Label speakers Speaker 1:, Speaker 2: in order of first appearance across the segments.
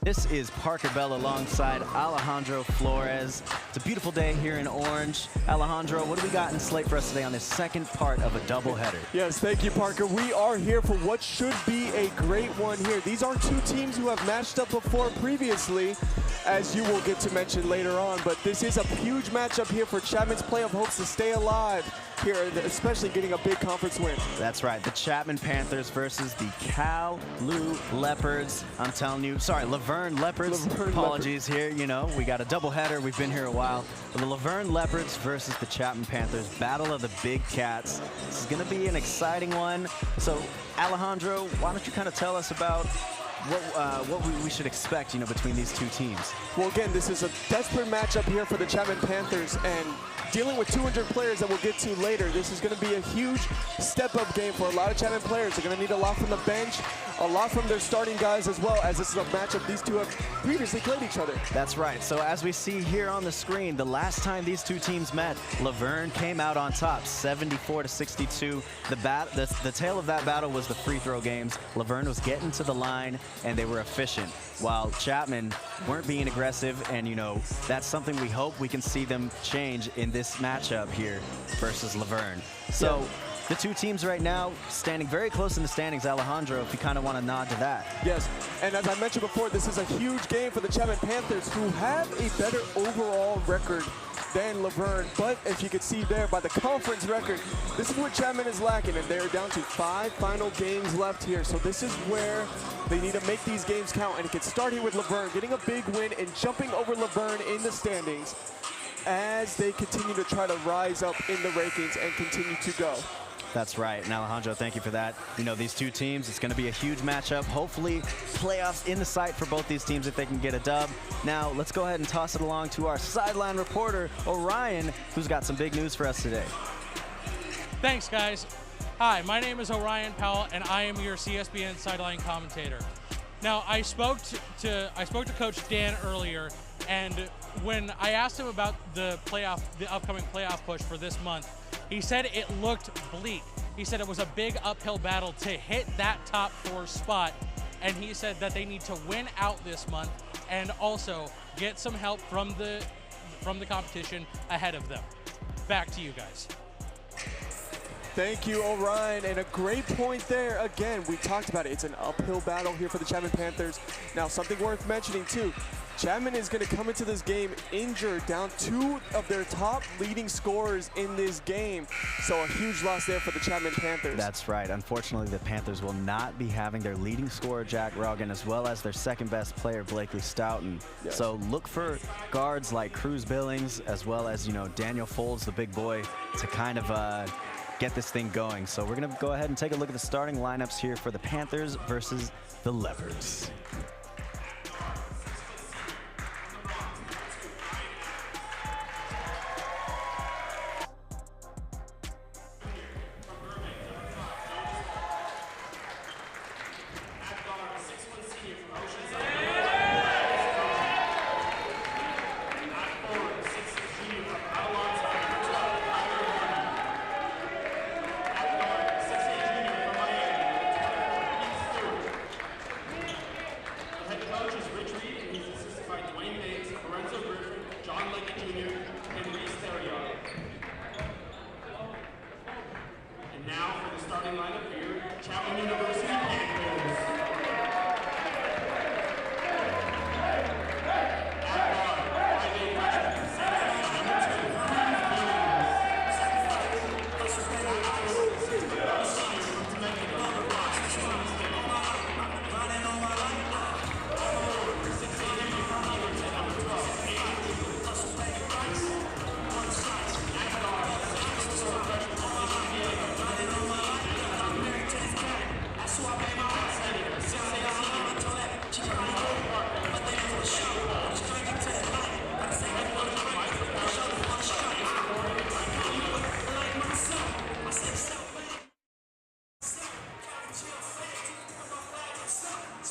Speaker 1: This is Parker Bell alongside Alejandro Flores. It's a beautiful day here in Orange. Alejandro, what do we got in slate for us today on this second part of a doubleheader?
Speaker 2: Yes, thank you, Parker. We are here for what should be a great one here. These are two teams who have matched up before previously, as you will get to mention later on. But this is a huge matchup here for Chapman's playoff hopes to stay alive here, especially getting a big conference win.
Speaker 1: That's right, the Chapman Panthers versus the Cal-Lu Leopards. I'm telling you, sorry, Laverne Leopards. Apologies here, you know, we got a doubleheader. We've been here a while. The Laverne Leopards versus the Chapman Panthers, battle of the big cats. This is going to be an exciting one. So, Alejandro, why don't you kind of tell us about what we should expect, you know, between these two teams?
Speaker 2: Well, again, this is a desperate matchup here for the Chapman Panthers, and dealing with 200 players that we'll get to later, this is going to be a huge step-up game for a lot of Chapman players. They're going to need a lot from the bench, a lot from their starting guys as well, as this is a matchup these two have previously played each other.
Speaker 1: That's right. So as we see here on the screen, the last time these two teams met, Laverne came out on top, 74-62. The tail of that battle was the free throw games. Laverne was getting to the line, and they were efficient, while Chapman weren't being aggressive, and you know, that's something we hope we can see them change in this matchup here versus Laverne. So yeah. The two teams right now standing very close in the standings. Alejandro, if you kind of want to nod to that.
Speaker 2: Yes, and as I mentioned before, this is a huge game for the Chapman Panthers, who have a better overall record than Laverne, but as you can see there by the conference record, this is what Chapman is lacking, and they're down to 5 final games left here. So this is where they need to make these games count, and it can start here with Laverne getting a big win and jumping over Laverne in the standings as they continue to try to rise up in the rankings and continue to go.
Speaker 1: That's right, and Alejandro, thank you for that. You know, these two teams, it's going to be a huge matchup. Hopefully, playoffs in the sight for both these teams if they can get a dub. Now, let's go ahead and toss it along to our sideline reporter, Orion, who's got some big news for us today.
Speaker 3: Thanks, guys. Hi, my name is Orion Powell, and I am your CSBN sideline commentator. Now, I spoke to Coach Dan earlier, and when I asked him about the upcoming playoff push for this month, he said it looked bleak. He said it was a big uphill battle to hit that top 4 spot, and he said that they need to win out this month and also get some help from the competition ahead of them. Back to you guys.
Speaker 2: Thank you, Orion, and a great point there. Again, we talked about it. It's an uphill battle here for the Chapman Panthers. Now, something worth mentioning, too. Chapman is going to come into this game injured, down 2 of their top leading scorers in this game. So a huge loss there for the Chapman Panthers.
Speaker 1: That's right. Unfortunately, the Panthers will not be having their leading scorer, Jack Roggan, as well as their second best player, Blakely Stoughton. Yes. So look for guards like Cruz Billings, as well as, you know, Daniel Folds, the big boy, to kind of get this thing going. So we're going to go ahead and take a look at the starting lineups here for the Panthers versus the Leopards.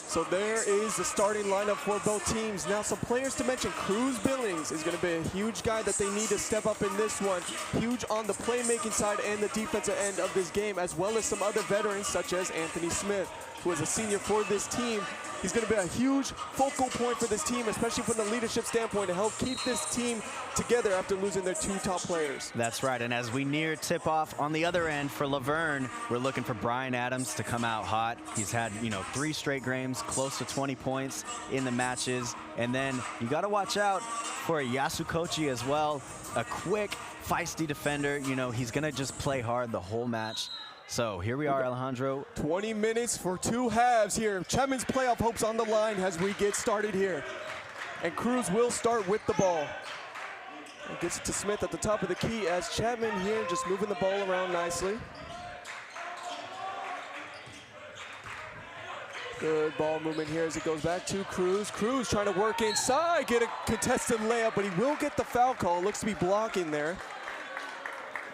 Speaker 2: So there is the starting lineup for both teams. Now some players to mention. Cruz Billings is going to be a huge guy that they need to step up in this one. Huge on the playmaking side and the defensive end of this game, as well as some other veterans such as Anthony Smith. who is a senior for this team. He's going to be a huge focal point for this team, especially from the leadership standpoint, to help keep this team together after losing their 2 top players.
Speaker 1: That's right, and as we near tip-off on the other end for Laverne, we're looking for Brian Adams to come out hot. He's had, 3 straight games, close to 20 points in the matches. And then you got to watch out for Yasukochi as well, a quick, feisty defender. He's going to just play hard the whole match. So here we are, Alejandro.
Speaker 2: 20 minutes for 2 halves here. Chapman's playoff hopes on the line as we get started here. And Cruz will start with the ball. And gets it to Smith at the top of the key as Chapman here just moving the ball around nicely. Good ball movement here as it goes back to Cruz. Cruz trying to work inside, get a contested layup, but he will get the foul call. Looks to be blocking there.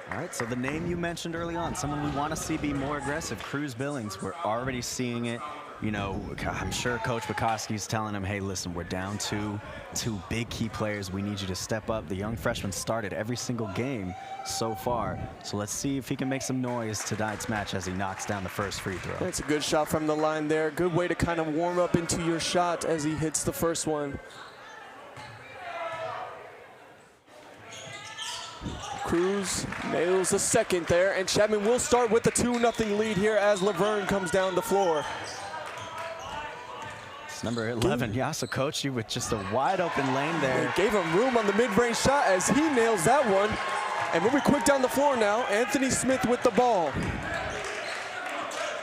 Speaker 1: All right, so the name you mentioned early on, someone we want to see be more aggressive, Cruz Billings. We're already seeing it. I'm sure Coach Bukowski's telling him, hey, listen, we're down two big key players. We need you to step up. The young freshman started every single game so far. So let's see if he can make some noise tonight's match as he knocks down the first free throw.
Speaker 2: That's a good shot from the line there. Good way to kind of warm up into your shot as he hits the first one. Cruz nails the second there, and Chapman will start with the 2-0 lead here as Laverne comes down the floor.
Speaker 1: It's number 11, Yasukochi, with just a wide open lane there.
Speaker 2: He gave him room on the mid-range shot as he nails that one. And moving quick down the floor now, Anthony Smith with the ball.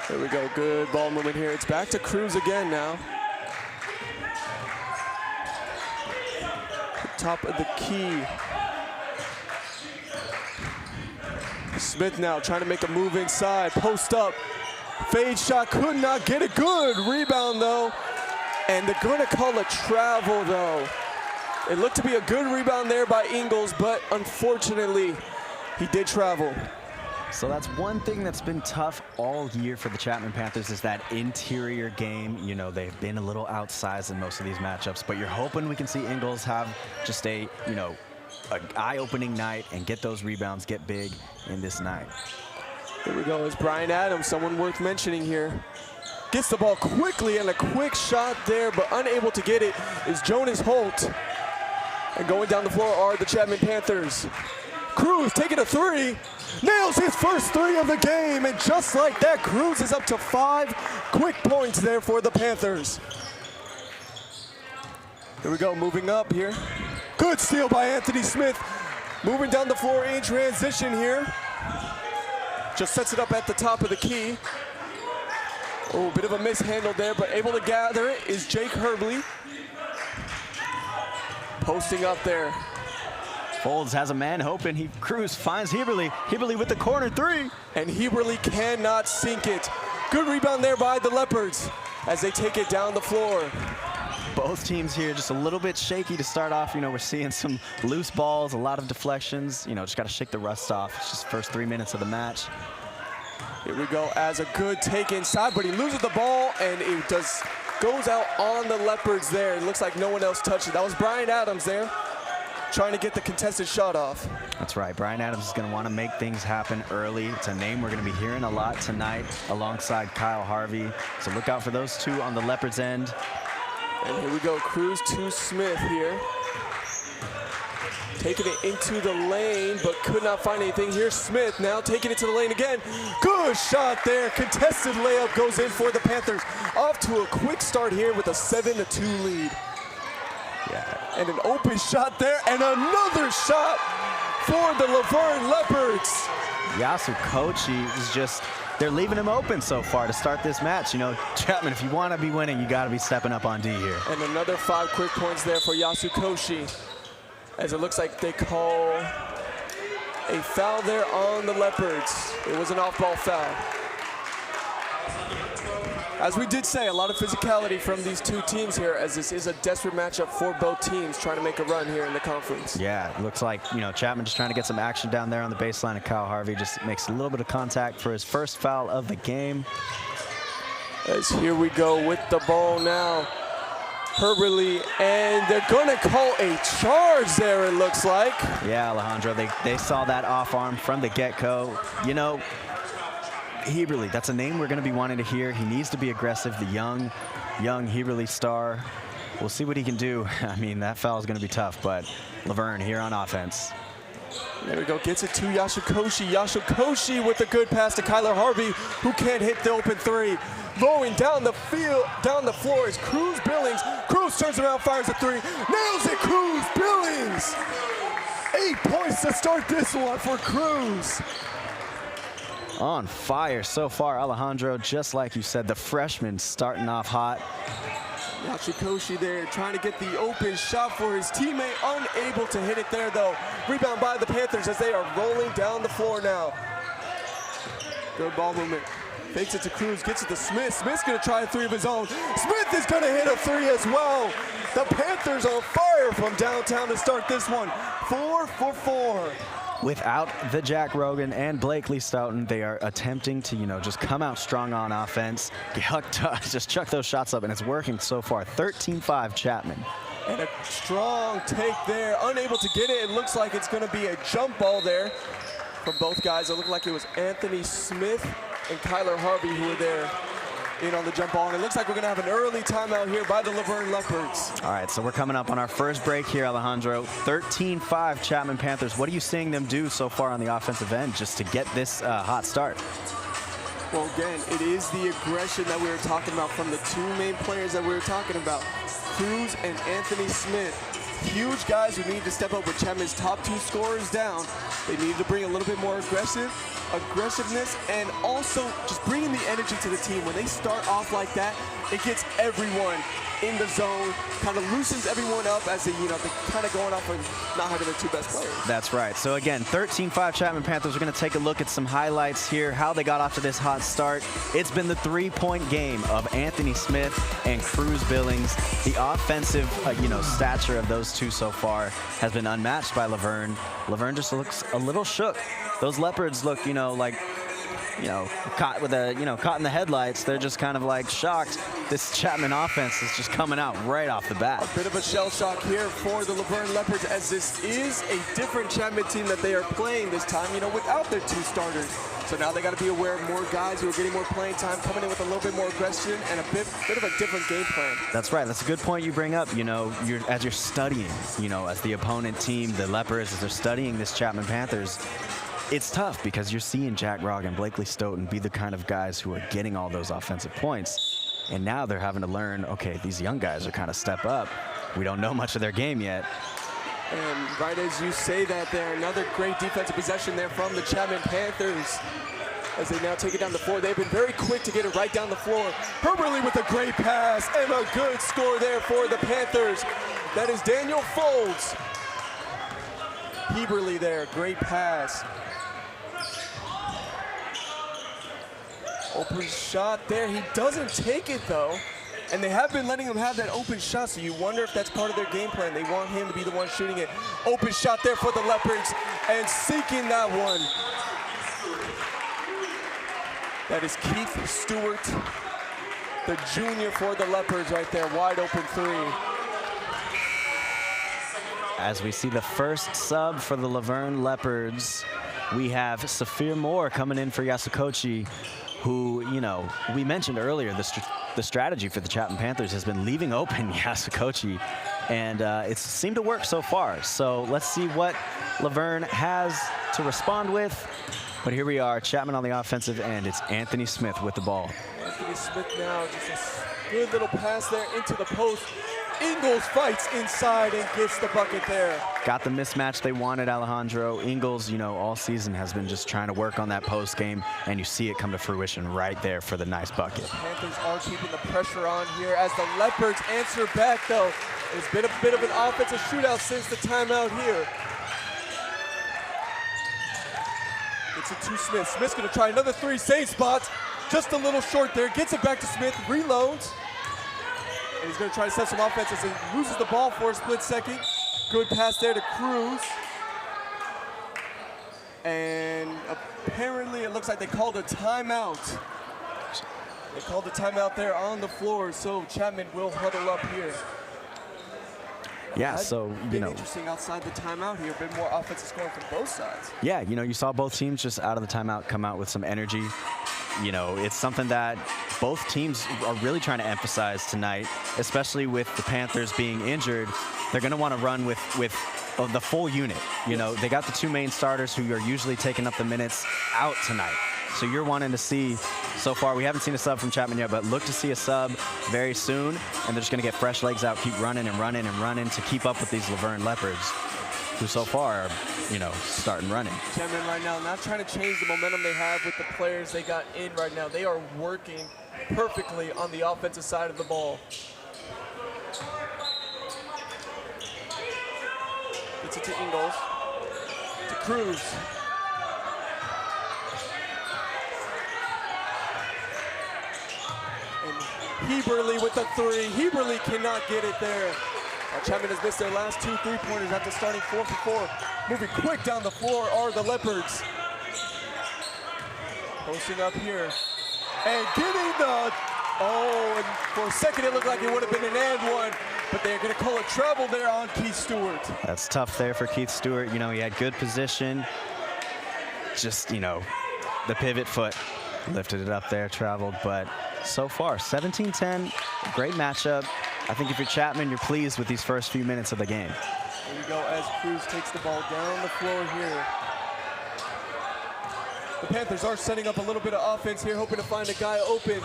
Speaker 2: There we go, good ball movement here. It's back to Cruz again now. Top of the key. Smith now trying to make a move inside, post up. Fade shot, could not get a good rebound though. And they're gonna call a travel though. It looked to be a good rebound there by Ingles, but unfortunately, he did travel.
Speaker 1: So that's one thing that's been tough all year for the Chapman Panthers is that interior game. They've been a little outsized in most of these matchups, but you're hoping we can see Ingles have just a, an eye-opening night and get those rebounds, get big in this night.
Speaker 2: Here we go, it's Brian Adams, someone worth mentioning here. Gets the ball quickly and a quick shot there, but unable to get it is Jonas Holt. And going down the floor are the Chapman Panthers. Cruz taking a 3, nails his first 3 of the game, and just like that, Cruz is up to 5 quick points there for the Panthers. Here we go, moving up here. Good steal by Anthony Smith. Moving down the floor in transition here. Just sets it up at the top of the key. Oh, bit of a mishandle there, but able to gather it is Jake Herbley. Posting up there.
Speaker 1: Folds has a man open. Cruz finds Heberly. Heberly with the corner 3.
Speaker 2: And Heberly cannot sink it. Good rebound there by the Leopards as they take it down the floor.
Speaker 1: Both teams here just a little bit shaky to start off. We're seeing some loose balls, a lot of deflections. Just got to shake the rust off. It's just first 3 minutes of the match.
Speaker 2: Here we go as a good take inside, but he loses the ball and it goes out on the Leopards there. It looks like no one else touched it. That was Brian Adams there trying to get the contested shot off.
Speaker 1: That's right. Brian Adams is going to want to make things happen early. It's a name we're going to be hearing a lot tonight alongside Kyle Harvey. So look out for those two on the Leopards end.
Speaker 2: And here we go, Cruz to Smith here. Taking it into the lane, but could not find anything. Here's Smith now taking it to the lane again. Good shot there. Contested layup goes in for the Panthers. Off to a quick start here with a 7-2 lead.
Speaker 1: Yeah.
Speaker 2: And an open shot there, and another shot for the Laverne Leopards.
Speaker 1: Yasukochi is just, they're leaving him open so far to start this match. Chapman, if you want to be winning, you got to be stepping up on D here.
Speaker 2: And another 5 quick points there for Yasukochi, as it looks like they call a foul there on the Leopards. It was an off-ball foul. As we did say, a lot of physicality from these two teams here, as this is a desperate matchup for both teams trying to make a run here in the conference.
Speaker 1: Yeah, it looks like, Chapman just trying to get some action down there on the baseline, and Kyle Harvey just makes a little bit of contact for his first foul of the game.
Speaker 2: As here we go with the ball now. Herberly, and they're going to call a charge there, it looks like.
Speaker 1: Yeah, Alejandro, they saw that off arm from the get-go. Heberle, that's a name we're going to be wanting to hear. He needs to be aggressive. The young Heberle star. We'll see what he can do. I mean, that foul is going to be tough, but Laverne here on offense.
Speaker 2: There we go, gets it to Yasukoshi. Yasukoshi with a good pass to Kyler Harvey, who can't hit the open three. Going down the field, down the floor is Cruz Billings. Cruz turns around, fires a three, nails it, Cruz Billings! 8 points to start this one for Cruz.
Speaker 1: On fire so far, Alejandro, just like you said, the freshman starting off hot.
Speaker 2: Yasukoshi there trying to get the open shot for his teammate, unable to hit it there though. Rebound by the Panthers as they are rolling down the floor now. Good ball movement. Fakes it to Cruz, gets it to Smith. Smith's gonna try a three of his own. Smith is gonna hit a three as well. The Panthers on fire from downtown to start this one. 4 for 4.
Speaker 1: Without the Jack Rogan and Blakely Stoughton, they are attempting to, just come out strong on offense, just chuck those shots up, and it's working so far. 13-5 Chapman.
Speaker 2: And a strong take there, unable to get it. It looks like it's gonna be a jump ball there from both guys. It looked like it was Anthony Smith and Kyler Harvey who were there in on the jump ball. And it looks like we're gonna have an early timeout here by the Laverne Leopards.
Speaker 1: All right, so we're coming up on our first break here, Alejandro. 13-5 Chapman Panthers. What are you seeing them do so far on the offensive end just to get this hot start?
Speaker 2: Well, again, it is the aggression that we were talking about from the two main players that we were talking about, Cruz and Anthony Smith. Huge guys who need to step up with Chapman's top 2 scorers down. They need to bring a little bit more aggressiveness, and also just bringing the energy to the team. When they start off like that, it gets everyone in the zone, kind of loosens everyone up as they, they're kind of going off and not having their 2 best players.
Speaker 1: That's right. So again, 13-5 Chapman Panthers. We're going to take a look at some highlights here, how they got off to this hot start. It's been the 3-point game of Anthony Smith and Cruz Billings. The offensive, stature of those two so far has been unmatched by Laverne. Laverne just looks a little shook. Those Leopards look, like caught with caught in the headlights. They're just kind of like shocked. This Chapman offense is just coming out right off the bat.
Speaker 2: A bit of a shell shock here for the Laverne Leopards, as this is a different Chapman team that they are playing this time, without their 2 starters. So now they got to be aware of more guys who are getting more playing time, coming in with a little bit more aggression and a bit of a different game plan.
Speaker 1: That's right. That's a good point you bring up. As you're studying, as the opponent team, the Leopards, as they're studying this Chapman Panthers, it's tough because you're seeing Jack Rogg and Blakely Stoughton be the kind of guys who are getting all those offensive points. And now they're having to learn, okay, these young guys are kind of step up. We don't know much of their game yet.
Speaker 2: And right as you say that there, another great defensive possession there from the Chapman Panthers as they now take it down the floor. They've been very quick to get it right down the floor. Heberle with a great pass and a good score there for the Panthers. That is Daniel Folds. Heberle there, great pass. Open shot there. He doesn't take it though. And they have been letting him have that open shot, so you wonder if that's part of their game plan. They want him to be the one shooting it. Open shot there for the Leopards and sinking that one. That is Keith Stewart, the junior for the Leopards right there. Wide open three.
Speaker 1: As we see the first sub for the Laverne Leopards, we have Saphir Moore coming in for Yasukoshi, who, we mentioned earlier, the strategy for the Chapman Panthers has been leaving open Yasukoshi, and it's seemed to work so far. So let's see what Laverne has to respond with. But here we are, Chapman on the offensive end. It's Anthony Smith with the ball.
Speaker 2: Anthony Smith now, just a good little pass there into the post. Ingles fights inside and gets the bucket there.
Speaker 1: Got the mismatch they wanted, Alejandro. Ingles, all season has been just trying to work on that post game, and you see it come to fruition right there for the nice bucket.
Speaker 2: The Panthers are keeping the pressure on here as the Leopards answer back, though. It's been a bit of an offensive shootout since the timeout here. It's a to Smith. Smith's gonna try another three, same spot. Just a little short there, gets it back to Smith, reloads. And he's going to try to set some offense as he loses the ball for a split second. Good pass there to Cruz. And apparently it looks like they called a timeout. They called a timeout there on the floor, so Chapman will huddle up here.
Speaker 1: Yeah, so,
Speaker 2: interesting outside the timeout here, a bit more offensive scoring from both sides.
Speaker 1: Yeah, you saw both teams just out of the timeout come out with some energy. you know, it's something that both teams are really trying to emphasize tonight, especially with the Panthers being injured. They're going to want to run with the full unit. You know, they got the two main starters who are usually taking up the minutes out tonight. So you're wanting to see, so far, we haven't seen a sub from Chapman yet, but look to see a sub very soon. And they're just going to get fresh legs out, keep running and running and running to keep up with these Laverne Leopards, who so far are, you know, starting running.
Speaker 2: Chapman right now not trying to change the momentum they have with the players they got in right now. They are working perfectly on the offensive side of the ball. Gets it to Ingles, to Cruz. Heberly with the three. Heberly cannot get it there. Chapman has missed their last 2 3-pointers after starting 4 for 4. Moving quick down the floor are the Leopards. Posting up here. And getting the, and for a second it looked like it would have been an and one, but they're going to call it travel there on Keith Stewart.
Speaker 1: That's tough there for Keith Stewart. You know, he had good position. Just, you know, the pivot foot lifted it up there, traveled, but so far, 17-10, great matchup. I think if you're Chapman, you're pleased with these first few minutes of the game.
Speaker 2: Here we go as Cruz takes the ball down the floor here. The Panthers are setting up a little bit of offense here, hoping to find a guy open.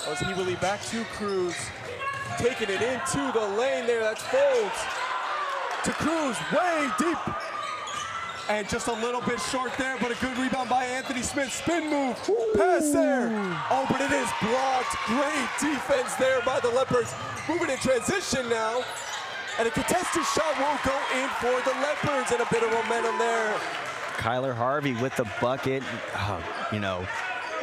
Speaker 2: As Heberly back to Cruz, taking it into the lane there, that's Folds. To Cruz, way deep. And just a little bit short there, but a good rebound by Anthony Smith. Spin move, pass there. Oh, but it is blocked. Great defense there by the Leopards. Moving in transition now. And a contested shot will go in for the Leopards, and a bit of momentum there.
Speaker 1: Kyler Harvey with the bucket. You know,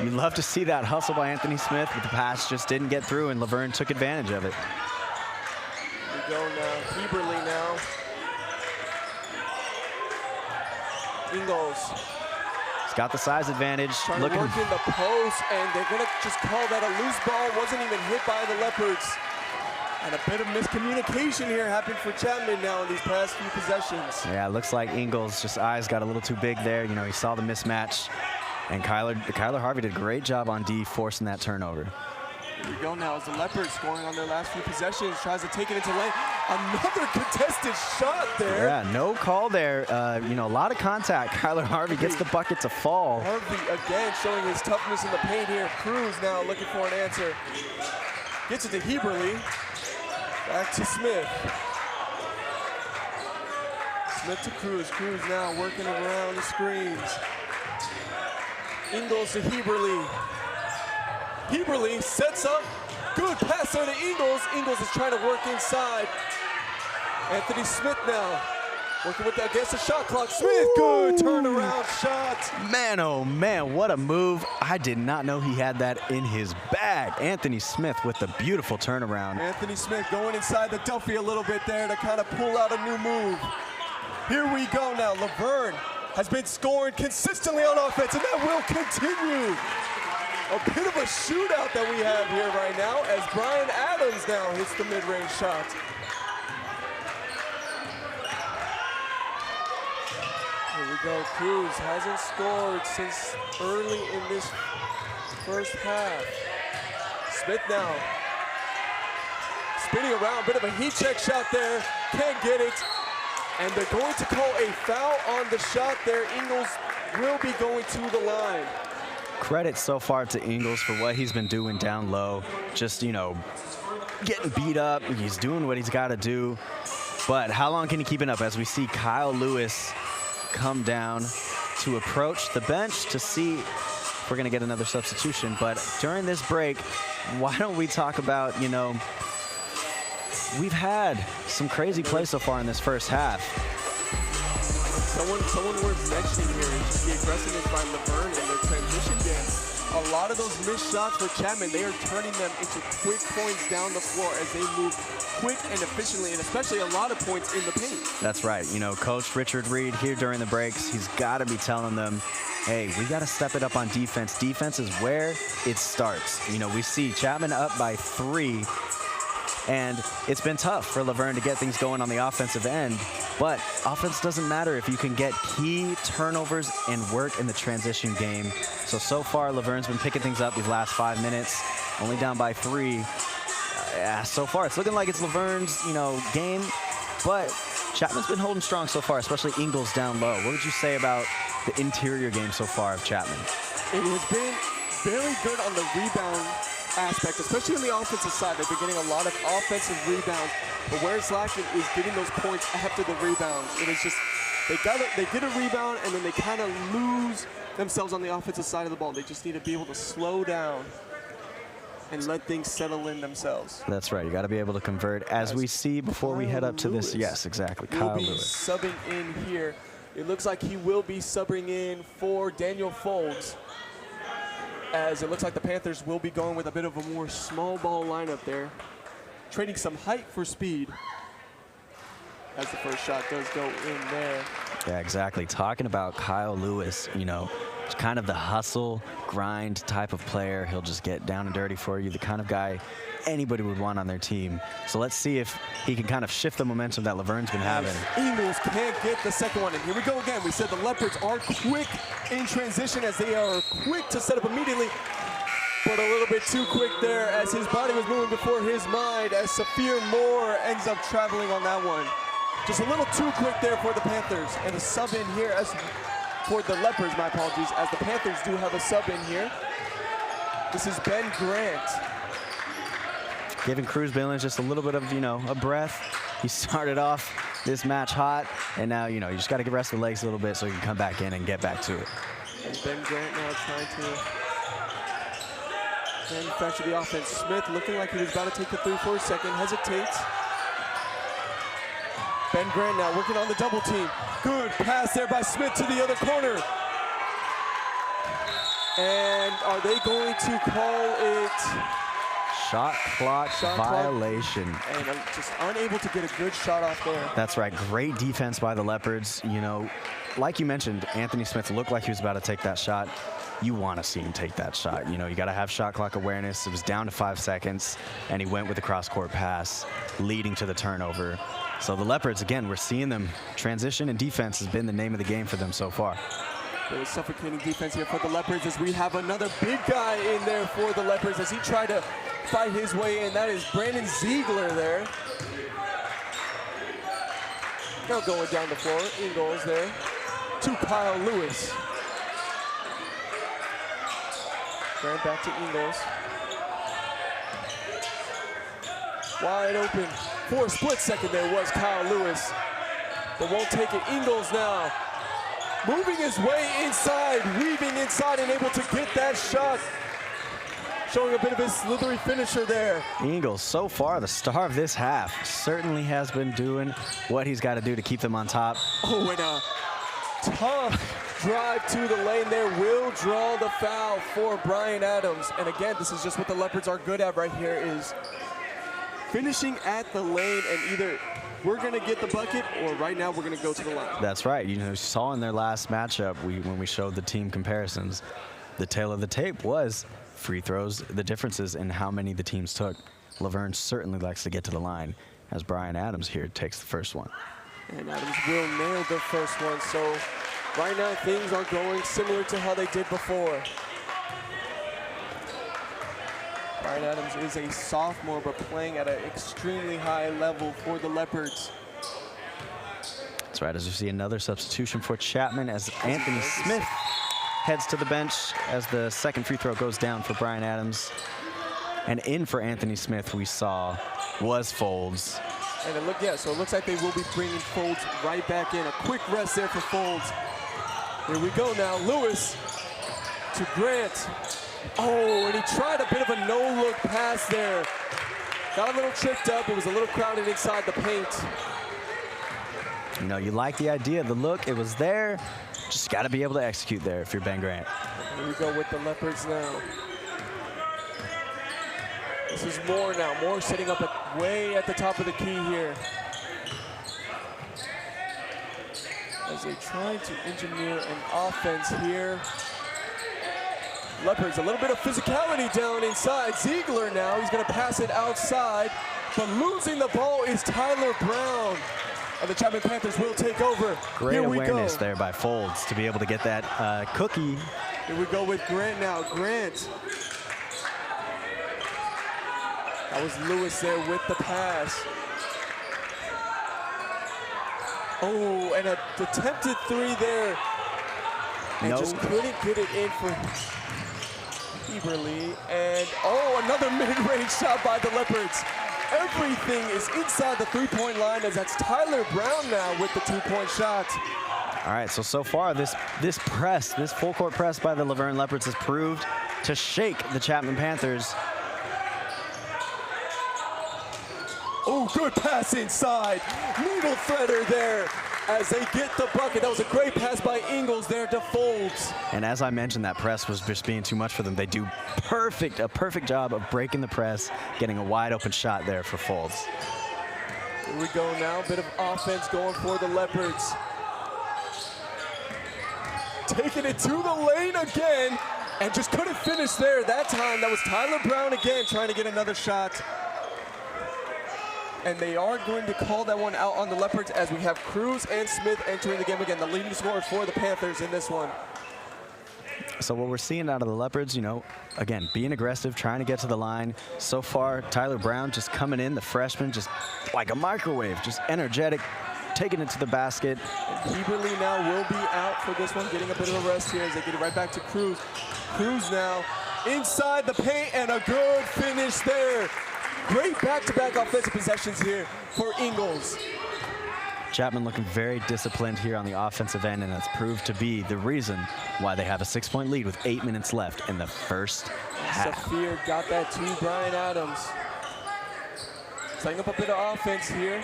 Speaker 1: you love to see that hustle by Anthony Smith, but the pass just didn't get through, and Laverne took advantage of it.
Speaker 2: Here we go now, Heberly now. Ingles.
Speaker 1: He's got the size advantage.
Speaker 2: Trying to work in the post, and they're going to just call that a loose ball. Wasn't even hit by the Leopards. And a bit of miscommunication here happened for Chapman now in these past few possessions.
Speaker 1: Yeah, it looks like Ingles' just eyes got a little too big there. You know, he saw the mismatch. And Kyler Harvey did a great job on D, forcing that turnover.
Speaker 2: Here we go now as the Leopards scoring on their last few possessions, tries to take it into lane. Another contested shot there.
Speaker 1: Yeah, no call there. You know, a lot of contact. Kyler Harvey gets the bucket to fall.
Speaker 2: Harvey again showing his toughness in the paint here. Cruz now looking for an answer. Gets it to Heberly. Back to Smith. Smith to Cruz. Cruz now working around the screens. Ingles to Heberly. Heberly sets up. Good pass there to Ingles. Ingles is trying to work inside. Anthony Smith now working with that against the shot clock. Smith, good turnaround shot.
Speaker 1: Man, oh man, what a move. I did not know he had that in his bag. Anthony Smith with the beautiful turnaround.
Speaker 2: Anthony Smith going inside the Duffy a little bit there to kind of pull out a new move. Here we go now. Laverne has been scoring consistently on offense, and that will continue. A bit of a shootout that we have here right now as Brian Adams now hits the mid-range shot. Here we go, Cruz hasn't scored since early in this first half. Smith now spinning around, bit of a heat check shot there, can't get it. And they're going to call a foul on the shot there. Ingles will be going to the line.
Speaker 1: Credit so far to Ingles for what he's been doing down low. Just, you know, getting beat up. He's doing what he's got to do. But how long can he keep it up as we see Kyle Lewis come down to approach the bench to see if we're going to get another substitution. But during this break, why don't we talk about, you know, we've had some crazy play so far in this first half.
Speaker 2: Someone worth mentioning here is just the aggressiveness by Verne in their transition game. A lot of those missed shots for Chapman, they are turning them into quick points down the floor as they move quick and efficiently, and especially a lot of points in the paint.
Speaker 1: That's right. You know, Coach Richard Reed here during the breaks, he's got to be telling them, hey, we got to step it up on defense. Defense is where it starts. You know, we see Chapman up by 3, and it's been tough for Laverne to get things going on the offensive end. But offense doesn't matter if you can get key turnovers and work in the transition game. So far, Laverne's been picking things up these last 5 minutes, only down by 3. Yeah, so far, it's looking like it's Laverne's, game, but Chapman's been holding strong so far, especially Ingles down low. What would you say about the interior game so far of Chapman?
Speaker 2: It has been very good on the rebound aspect, especially on the offensive side. They've been getting a lot of offensive rebounds, but where it's lacking is getting those points after the rebounds. It is just, they get a rebound and then they kind of lose themselves on the offensive side of the ball. They just need to be able to slow down and let things settle in themselves.
Speaker 1: That's right. You got to be able to convert, as we see before we head up to this. Yes, exactly. Kyle Lewis
Speaker 2: subbing in here. It looks like he will be subbing in for Daniel Folds, as it looks like the Panthers will be going with a bit of a more small ball lineup there, trading some height for speed, as the first shot does go in there.
Speaker 1: Yeah, exactly. Talking about Kyle Lewis, it's kind of the hustle, grind type of player. He'll just get down and dirty for you, the kind of guy anybody would want on their team. So let's see if he can kind of shift the momentum that Laverne's been having.
Speaker 2: Ingles can't get the second one, and here we go again. We said the Leopards are quick in transition, as they are quick to set up immediately, but a little bit too quick there as his body was moving before his mind, as Saphir Moore ends up traveling on that one. Just a little too quick there for the Panthers, and a sub in here as for the Leopards, my apologies, as the Panthers do have a sub in here. This is Ben Grant.
Speaker 1: Giving Cruz Billings just a little bit of, a breath. He started off this match hot, and now, you just got to rest the legs a little bit so he can come back in and get back to it.
Speaker 2: And Ben Grant now trying to manufacture the offense. Smith looking like he was about to take the three for a second, hesitates. Ben Grant now working on the double team. Good pass there by Smith to the other corner. And are they going to call it
Speaker 1: shot clock violation?
Speaker 2: And I'm just unable to get a good shot off there.
Speaker 1: That's right. Great defense by the Leopards. Like you mentioned, Anthony Smith looked like he was about to take that shot. You want to see him take that shot. You got to have shot clock awareness. It was down to 5 seconds, and he went with the cross-court pass, leading to the turnover. So the Leopards, again, we're seeing them transition, and defense has been the name of the game for them so far.
Speaker 2: There is suffocating defense here for the Leopards, as we have another big guy in there for the Leopards as he tried to fight his way in. That is Brandon Ziegler there. Now going down the floor, Ingles there to Kyle Lewis. Grant back to Ingles. Wide open for a split second there was Kyle Lewis, but won't take it. Ingles now moving his way inside, weaving inside, and able to get that shot. Showing a bit of his slithery finisher there.
Speaker 1: Ingles, so far the star of this half, certainly has been doing what he's got to do to keep them on top.
Speaker 2: Oh, and a tough drive to the lane there will draw the foul for Brian Adams. And again, this is just what the Leopards are good at right here, is finishing at the lane, and either we're going to get the bucket or right now we're going to go to the line.
Speaker 1: That's right. You saw in their last matchup, when we showed the team comparisons, the tail of the tape was free throws, the differences in how many the teams took. Laverne certainly likes to get to the line, as Brian Adams here takes the first one.
Speaker 2: And Adams will nail the first one. So right now things are going similar to how they did before. Brian Adams is a sophomore, but playing at an extremely high level for the Leopards.
Speaker 1: That's right, as we see another substitution for Chapman, as Anthony Smith heads to the bench as the second free throw goes down for Brian Adams. And in for Anthony Smith we saw was Folds.
Speaker 2: And it so it looks like they will be bringing Folds right back in. A quick rest there for Folds. Here we go now, Lewis to Grant. Oh, and he tried a bit of a no-look pass there. Got a little tripped up. It was a little crowded inside the paint.
Speaker 1: You like the idea, the look, it was there. Just got to be able to execute there if you're Ben Grant.
Speaker 2: Here we go with the Leopards now. This is Moore now. Moore setting up way at the top of the key here, as they try to engineer an offense here. Leopards, a little bit of physicality down inside. Ziegler now, he's going to pass it outside, but losing the ball is Tyler Brown. And the Chapman Panthers will take over.
Speaker 1: Great
Speaker 2: Here we
Speaker 1: awareness
Speaker 2: go.
Speaker 1: there by Folds to be able to get that cookie.
Speaker 2: Here we go with Grant now. Grant. That was Lewis there with the pass. Oh, and an attempted three there. And just couldn't get it in for Eberle. And oh, another mid-range shot by the Leopards. Everything is inside the three-point line, as that's Tyler Brown now with the two-point shot.
Speaker 1: All right, so far this full court press by the Laverne Leopards has proved to shake the Chapman Panthers.
Speaker 2: Oh, good pass inside. Needle threader there as they get the bucket. That was a great pass by Ingles there to Folds.
Speaker 1: And as I mentioned, that press was just being too much for them. They do a perfect job of breaking the press, getting a wide open shot there for Folds.
Speaker 2: Here we go now, bit of offense going for the Leopards. Taking it to the lane again, and just couldn't finish there that time. That was Tyler Brown again trying to get another shot. And they are going to call that one out on the Leopards as we have Cruz and Smith entering the game again. The leading scorers for the Panthers in this one.
Speaker 1: So what we're seeing out of the Leopards, you know, again, being aggressive, trying to get to the line. So far, Tyler Brown just coming in, the freshman, just like a microwave, just energetic, taking it to the basket.
Speaker 2: And Eberle now will be out for this one, getting a bit of a rest here as they get it right back to Cruz. Cruz now inside the paint, and a good finish there. Great back-to-back offensive possessions here for Ingles.
Speaker 1: Chapman looking very disciplined here on the offensive end, and that's proved to be the reason why they have a 6-point lead with 8 minutes left in the first half.
Speaker 2: Saphir got that to Brian Adams. Setting up a bit of offense here.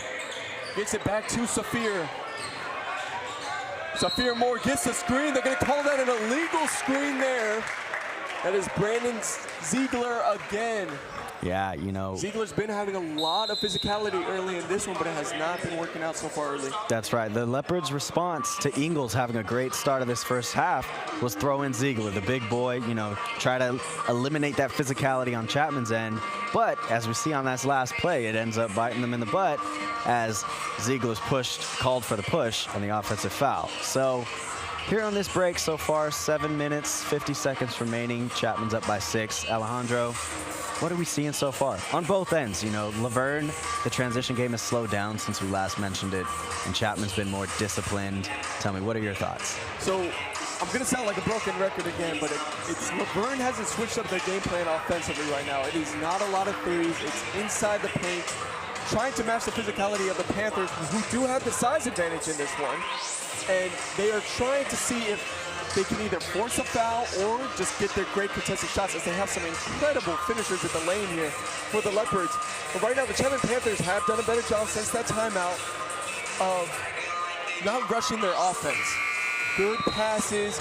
Speaker 2: Gets it back to Saphir. Saphir Moore gets the screen. They're going to call that an illegal screen there. That is Brandon Ziegler again.
Speaker 1: Yeah, you know.
Speaker 2: Ziegler's been having a lot of physicality early in this one, but it has not been working out so far early.
Speaker 1: That's right. The Leopards' response to Ingles having a great start of this first half was throw in Ziegler, the big boy, you know, try to eliminate that physicality on Chapman's end. But as we see on that last play, it ends up biting them in the butt as Ziegler's called for the push on the offensive foul. So here on this break so far, 7 minutes, 50 seconds remaining. Chapman's up by 6. Alejandro, what are we seeing so far? On both ends, you know, Laverne, the transition game has slowed down since we last mentioned it, and Chapman's been more disciplined. Tell me, what are your thoughts?
Speaker 2: So I'm going to sound like a broken record again, but it's Laverne hasn't switched up their game plan offensively right now. It is not a lot of threes. It's inside the paint, trying to match the physicality of the Panthers, who do have the size advantage in this one. And they are trying to see if they can either force a foul or just get their great contested shots, as they have some incredible finishers at the lane here for the Leopards. But right now, the Chapman Panthers have done a better job since that timeout of not rushing their offense. Good passes,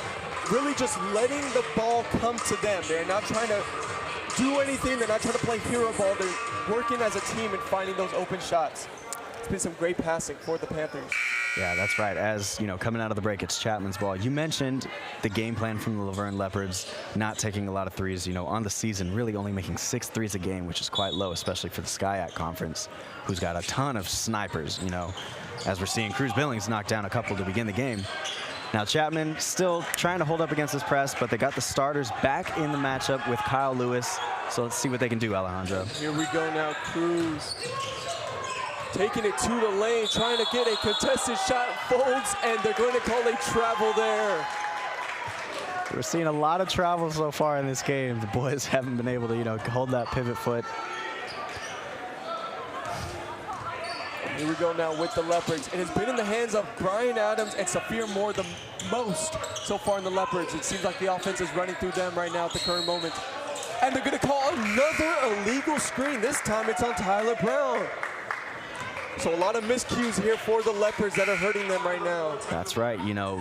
Speaker 2: really just letting the ball come to them. They're not trying to do anything. They're not trying to play hero ball. They're working as a team and finding those open shots. It's been some great passing for the Panthers.
Speaker 1: Yeah, that's right. As, you know, coming out of the break, it's Chapman's ball. You mentioned the game plan from the Laverne Leopards, not taking a lot of threes, you know, on the season, really only making 6 threes a game, which is quite low, especially for the SCIAC Conference, who's got a ton of snipers, you know, as we're seeing Cruz Billings knock down a couple to begin the game. Now Chapman still trying to hold up against this press, but they got the starters back in the matchup with Kyle Lewis. So let's see what they can do, Alejandro.
Speaker 2: Here we go now, Cruz. Taking it to the lane, trying to get a contested shot, Folds, and they're going to call a travel there.
Speaker 1: We're seeing a lot of travel so far in this game. The boys haven't been able to, you know, hold that pivot foot.
Speaker 2: Here we go now with the Leopards. It has been in the hands of Brian Adams and Saphir Moore the most so far in the Leopards. It seems like the offense is running through them right now at the current moment. And they're going to call another illegal screen. This time it's on Tyler Brown. So a lot of miscues here for the Leopards that are hurting them right now.
Speaker 1: That's right. You know,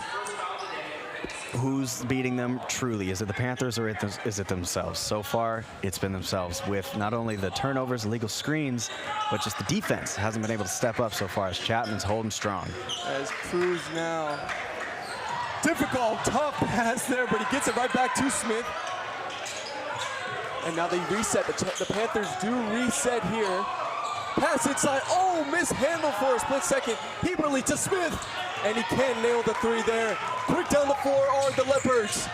Speaker 1: who's beating them truly? Is it the Panthers or is it themselves? So far, it's been themselves, with not only the turnovers, illegal screens, but just the defense hasn't been able to step up so far, as Chapman's holding strong.
Speaker 2: As Cruz now. Difficult, tough pass there, but he gets it right back to Smith. And now they reset. The Panthers do reset here. Pass inside. Oh, mishandled for a split second. Heberly to Smith. And he can't nail the three there. Quick down the floor are the Leopards.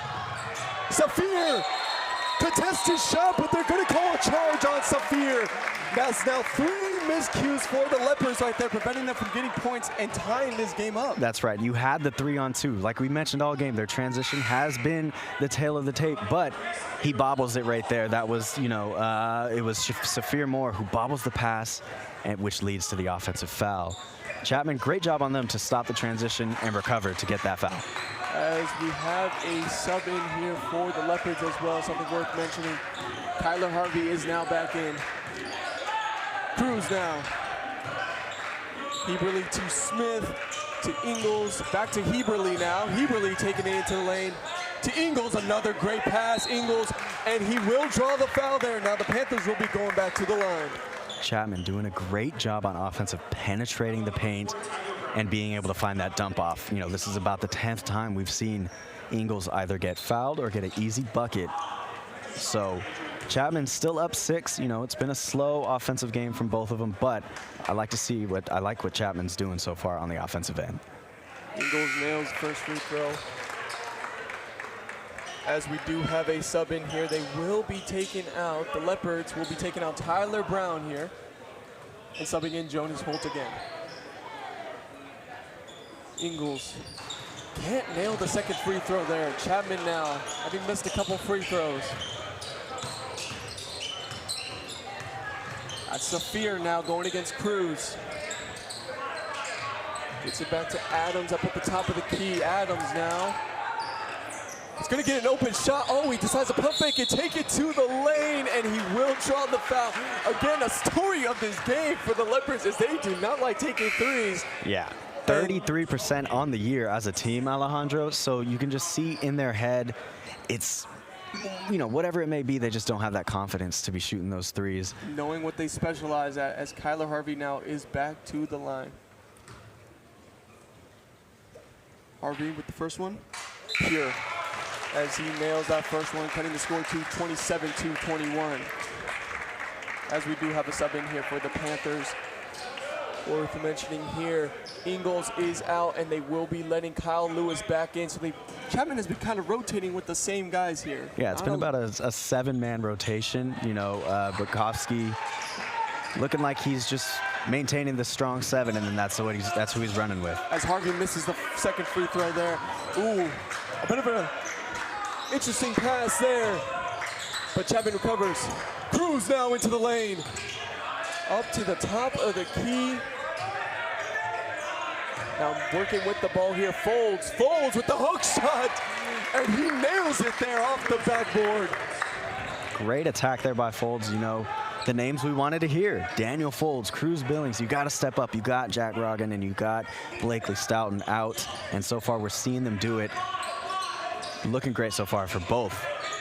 Speaker 2: Safir contests his shot, but they're going to call a charge on Safir. That's now 3 miscues for the Leopards right there, preventing them from getting points and tying this game up.
Speaker 1: That's right. You had the 3-on-2. Like we mentioned all game, their transition has been the tail of the tape, but he bobbles it right there. That was, you know, it was Safir Moore who bobbles the pass, and which leads to the offensive foul. Chapman, great job on them to stop the transition and recover to get that foul.
Speaker 2: As we have a sub in here for the Leopards as well, something worth mentioning. Kyler Harvey is now back in. Cruz now. Heberly to Smith, to Ingles, back to Heberly now. Heberly taking it into the lane. To Ingles, another great pass, Ingles, and he will draw the foul there. Now the Panthers will be going back to the line.
Speaker 1: Chapman doing a great job on offense of penetrating the paint and being able to find that dump off. You know, this is about the 10th time we've seen Ingles either get fouled or get an easy bucket. So Chapman's still up 6. You know, it's been a slow offensive game from both of them, but I like what Chapman's doing so far on the offensive end.
Speaker 2: Ingles nails first free throw. As we do have a sub in here, they will be taking out, the Leopards will be taking out Tyler Brown here and subbing in Jonas Holt again. Ingles can't nail the second free throw there. Chapman now, having missed a couple free throws. That's Safir now going against Cruz. Gets it back to Adams up at the top of the key. Adams now. He's gonna get an open shot. Oh, he decides to pump fake and take it to the lane, and he will draw the foul. Again, a story of this game for the Leopards is they do not like taking threes.
Speaker 1: Yeah, 33% on the year as a team, Alejandro. So you can just see in their head, it's, you know, whatever it may be, they just don't have that confidence to be shooting those threes.
Speaker 2: Knowing what they specialize at, as Kyler Harvey now is back to the line. Harvey with the first one, pure. As he nails that first one, cutting the score to 27-21. As we do have a sub in here for the Panthers. Worth mentioning here, Ingles is out, and they will be letting Kyle Lewis back in. So Chapman has been kind of rotating with the same guys here.
Speaker 1: Yeah, it's been about a 7-man rotation. You know, Bukowski looking like he's just maintaining the strong 7, and then that's who he's running with.
Speaker 2: As Harvey misses the second free throw there. Ooh, a bit of a interesting pass there, but Chapman recovers. Cruz now into the lane. Up to the top of the key. Now working with the ball here, Folds with the hook shot, and he nails it there off the backboard.
Speaker 1: Great attack there by Folds. You know, the names we wanted to hear. Daniel Folds, Cruz Billings, you got to step up. You got Jack Roggan and you got Blakely Stoughton out, and so far we're seeing them do it. Looking great so far for both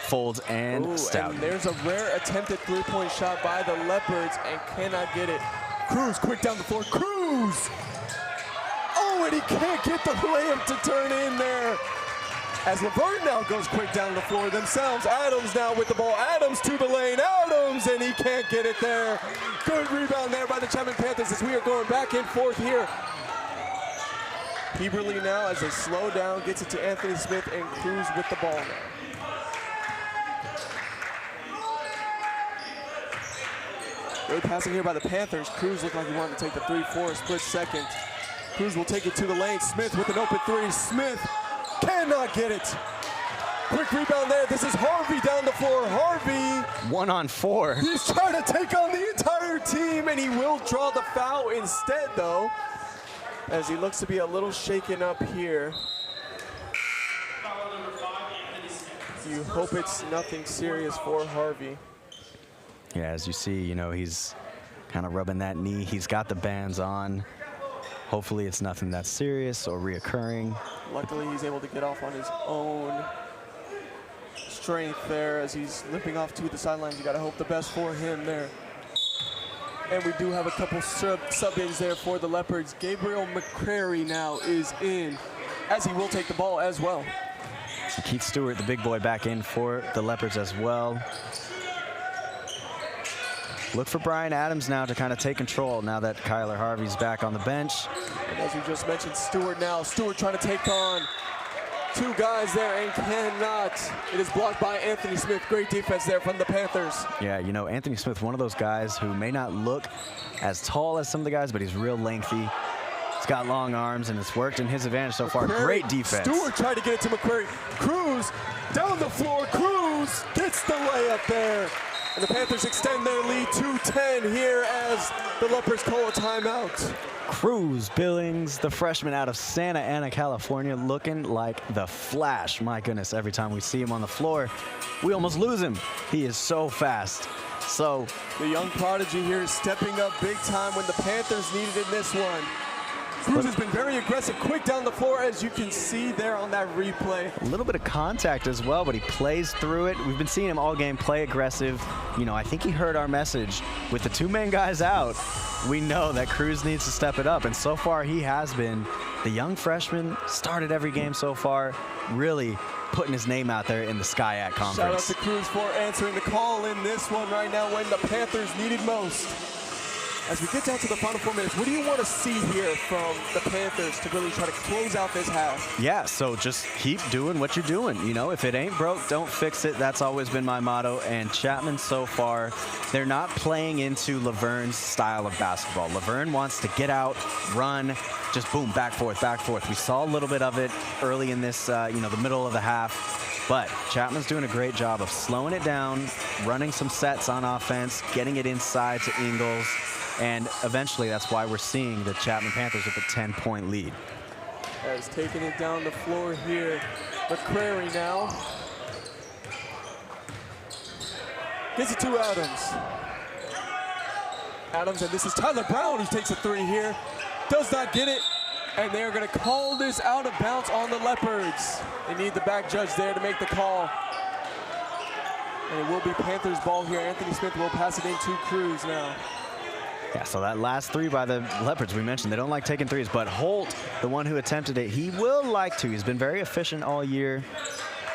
Speaker 1: Folds and Stoughton.
Speaker 2: And there's a rare attempted three-point shot by the Leopards and cannot get it. Cruz quick down the floor. Cruz! Oh, and he can't get the layup to turn in there. As Laverne now goes quick down the floor themselves. Adams now with the ball. Adams to the lane. Adams, and he can't get it there. Good rebound there by the Chapman Panthers as we are going back and forth here. Heberly now, as they slow down, gets it to Anthony Smith, and Cruz with the ball now. Good passing here by the Panthers. Cruz looked like he wanted to take the 3 for a split second. Cruz will take it to the lane. Smith with an open 3. Smith cannot get it. Quick rebound there. This is Harvey down the floor. Harvey.
Speaker 1: 1-on-4.
Speaker 2: He's trying to take on the entire team, and he will draw the foul instead, though, as he looks to be a little shaken up here. You hope it's nothing serious for Harvey.
Speaker 1: Yeah, as you see, you know, he's kind of rubbing that knee. He's got the bands on. Hopefully it's nothing that's serious or reoccurring.
Speaker 2: Luckily, he's able to get off on his own strength there as he's limping off to the sidelines. You got to hope the best for him there. And we do have a couple sub-ins there for the Leopards. Gabriel McCrary now is in, as he will take the ball as well.
Speaker 1: Keith Stewart, the big boy, back in for the Leopards as well. look for Brian Adams now to kind of take control now that Kyler Harvey's back on the bench.
Speaker 2: And as we just mentioned, Stewart now. Stewart trying to take on two guys there and cannot. It is blocked by Anthony Smith. Great defense there from the Panthers.
Speaker 1: Yeah, you know, Anthony Smith, one of those guys who may not look as tall as some of the guys, but he's real lengthy. He's got long arms, and it's worked in his advantage so far. Great defense.
Speaker 2: Stewart tried to get it to McQuarrie. Cruz down the floor. Cruz gets the layup there. And the Panthers extend their lead to 10 here as the Leopards call a timeout.
Speaker 1: Cruz Billings, the freshman out of Santa Ana, California, looking like the Flash. My goodness, every time we see him on the floor, we almost lose him. He is so fast. So
Speaker 2: the young prodigy here is stepping up big time when the Panthers needed in this one. Cruz has been very aggressive, quick down the floor, as you can see there on that replay.
Speaker 1: A little bit of contact as well, but he plays through it. We've been seeing him all game play aggressive. You know, I think he heard our message. With the two main guys out, we know that Cruz needs to step it up, and so far he has been. The young freshman started every game so far, really putting his name out there in the SCIAC conference.
Speaker 2: Shout out to Cruz for answering the call in this one right now when the Panthers needed most. As we get down to the final 4 minutes, what do you want to see here from the Panthers to really try to close out this half?
Speaker 1: Yeah, so just keep doing what you're doing. You know, if it ain't broke, don't fix it. That's always been my motto. And Chapman, so far, they're not playing into Laverne's style of basketball. Laverne wants to get out, run, just boom, back, forth, back, forth. We saw a little bit of it early in this, the middle of the half. But Chapman's doing a great job of slowing it down, running some sets on offense, getting it inside to Ingles. And eventually, that's why we're seeing the Chapman Panthers with a 10-point lead.
Speaker 2: As taking it down the floor here, McQuarrie now. Gets it to Adams. Adams, and this is Tyler Brown who takes a three here. Does not get it, and they're going to call this out of bounds on the Leopards. They need the back judge there to make the call. And it will be Panthers ball here. Anthony Smith will pass it into Cruz now.
Speaker 1: Yeah, so that last three by the Leopards, we mentioned, they don't like taking threes, but Holt, the one who attempted it, he will like to. He's been very efficient all year.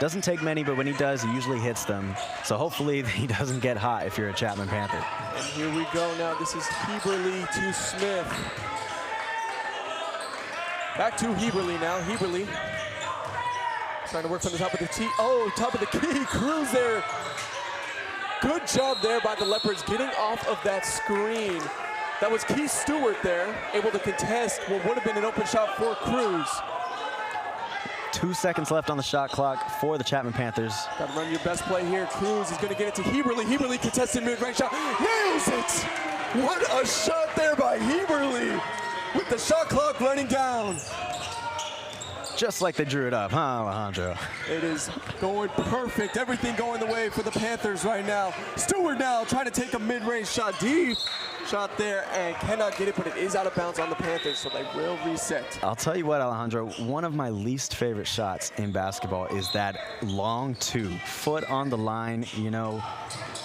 Speaker 1: Doesn't take many, but when he does, he usually hits them. So hopefully he doesn't get hot if you're a Chapman Panther.
Speaker 2: And here we go now. This is Heberly to Smith. Back to Heberly now. Heberly trying to work from the top of the tee. Oh, top of the key. Cruz there. Good job there by the Leopards getting off of that screen. That was Keith Stewart there, able to contest what would have been an open shot for Cruz.
Speaker 1: 2 seconds left on the shot clock for the Chapman Panthers.
Speaker 2: Got to run your best play here. Cruz is going to get it to Heberly. Heberly contested mid-range shot. Nails it! What a shot there by Heberly with the shot clock running down.
Speaker 1: Just like they drew it up, huh, Alejandro?
Speaker 2: It is going perfect. Everything going the way for the Panthers right now. Stewart now trying to take a mid-range shot, deep shot there, and cannot get it, but it is out of bounds on the Panthers, so they will reset.
Speaker 1: I'll tell you what, Alejandro, one of my least favorite shots in basketball is that long two, foot on the line. You know,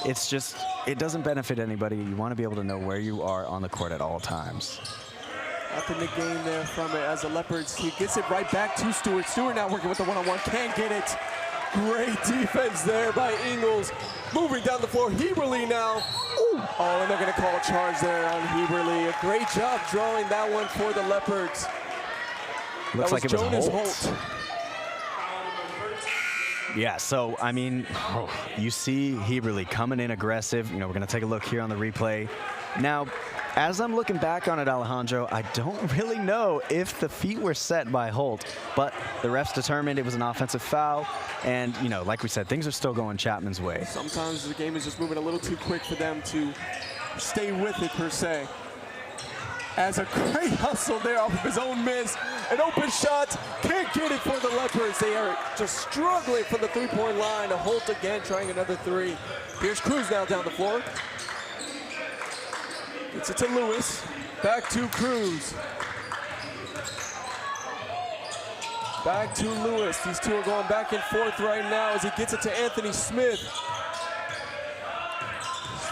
Speaker 1: it's just, it doesn't benefit anybody. You want to be able to know where you are on the court at all times.
Speaker 2: Nothing to gain there from it as the Leopards. He gets it right back to Stewart. Stewart now working with the one-on-one. Can't get it. Great defense there by Ingles. Moving down the floor. Heberly now. Ooh. Oh, and they're going to call a charge there on Heberly. A great job drawing that one for the Leopards.
Speaker 1: Looks like it was
Speaker 2: Jonas
Speaker 1: Holt. Yeah, so, I mean, you see Heberly coming in aggressive. You know, we're going to take a look here on the replay. Now, as I'm looking back on it, Alejandro, I don't really know if the feet were set by Holt, but the refs determined it was an offensive foul. And, you know, like we said, things are still going Chapman's way.
Speaker 2: Sometimes the game is just moving a little too quick for them to stay with it, per se. As a great hustle there off of his own miss. An open shot. Can't get it for the Leopards. They are just struggling from the three-point line. Holt again trying another three. Here's Cruz now down the floor. Gets it to Lewis. Back to Cruz. Back to Lewis. These two are going back and forth right now as he gets it to Anthony Smith.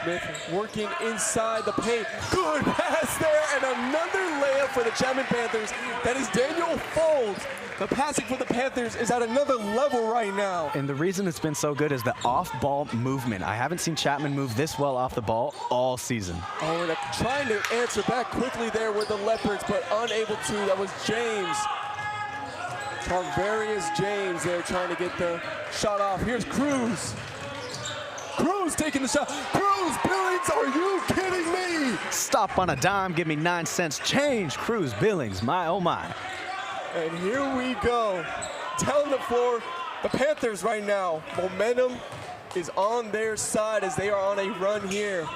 Speaker 2: Smith working inside the paint. Good pass there, and another layup for the Chapman Panthers. That is Daniel Folds The passing for the Panthers is at another level right now.
Speaker 1: And the reason it's been so good is the off-ball movement. I haven't seen Chapman move this well off the ball all season.
Speaker 2: Oh, and trying to answer back quickly there with the Leopards, but unable to. That was James. Tarvarius James there trying to get the shot off. Here's Cruz. Cruz taking the shot. Cruz, Billings, are you kidding me?
Speaker 1: Stop on a dime, give me 9 cents change. Cruz Billings, my oh my.
Speaker 2: And here we go. Down the floor, the Panthers right now. Momentum is on their side as they are on a run here.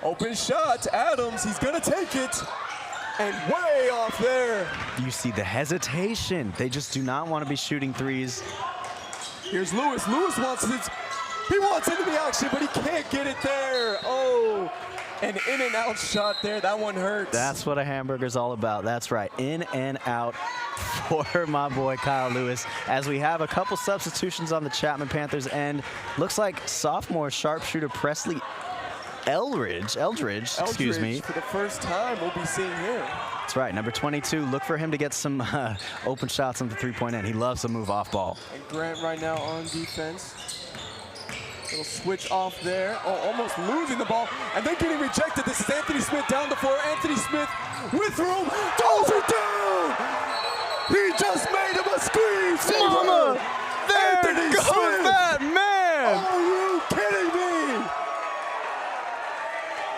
Speaker 2: Open shot, Adams, he's gonna take it. And way off there.
Speaker 1: You see the hesitation. They just do not want to be shooting threes.
Speaker 2: Here's Lewis. Lewis wants it. He wants into the action, but he can't get it there. Oh, an in and out shot there. That one hurts.
Speaker 1: That's what a hamburger's all about. That's right. In and out for my boy Kyle Lewis. As we have a couple substitutions on the Chapman Panthers end. Looks like sophomore sharpshooter Presley Eldridge, excuse me.
Speaker 2: For the first time we'll be seeing him.
Speaker 1: That's right, number 22. Look for him to get some open shots on the three-point end. He loves to move off ball.
Speaker 2: And Grant right now on defense. Little switch off there. Oh, almost losing the ball. And then getting rejected. This is Anthony Smith down the floor. Anthony Smith with room. Throws it down. He just made him a screen.
Speaker 1: Mama, there
Speaker 2: Anthony
Speaker 1: goes
Speaker 2: Smith.
Speaker 1: that man.
Speaker 2: Are you kidding me?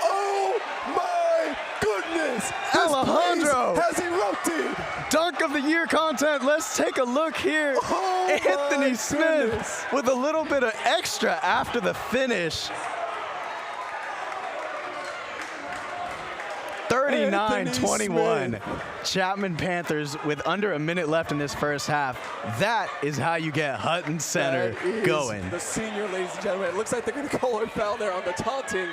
Speaker 2: Oh my goodness!
Speaker 1: Alejandro
Speaker 2: This place has erupted.
Speaker 1: Dunk of the year content. Let's take a look here.
Speaker 2: Oh
Speaker 1: Anthony
Speaker 2: my
Speaker 1: Smith
Speaker 2: goodness.
Speaker 1: with a little bit of extra after the finish. 39-21. Chapman Panthers with under a minute left in this first half. That is how you get Hutton Center
Speaker 2: That is
Speaker 1: going.
Speaker 2: the senior, ladies and gentlemen. It looks like they're going to call a foul there on the taunting.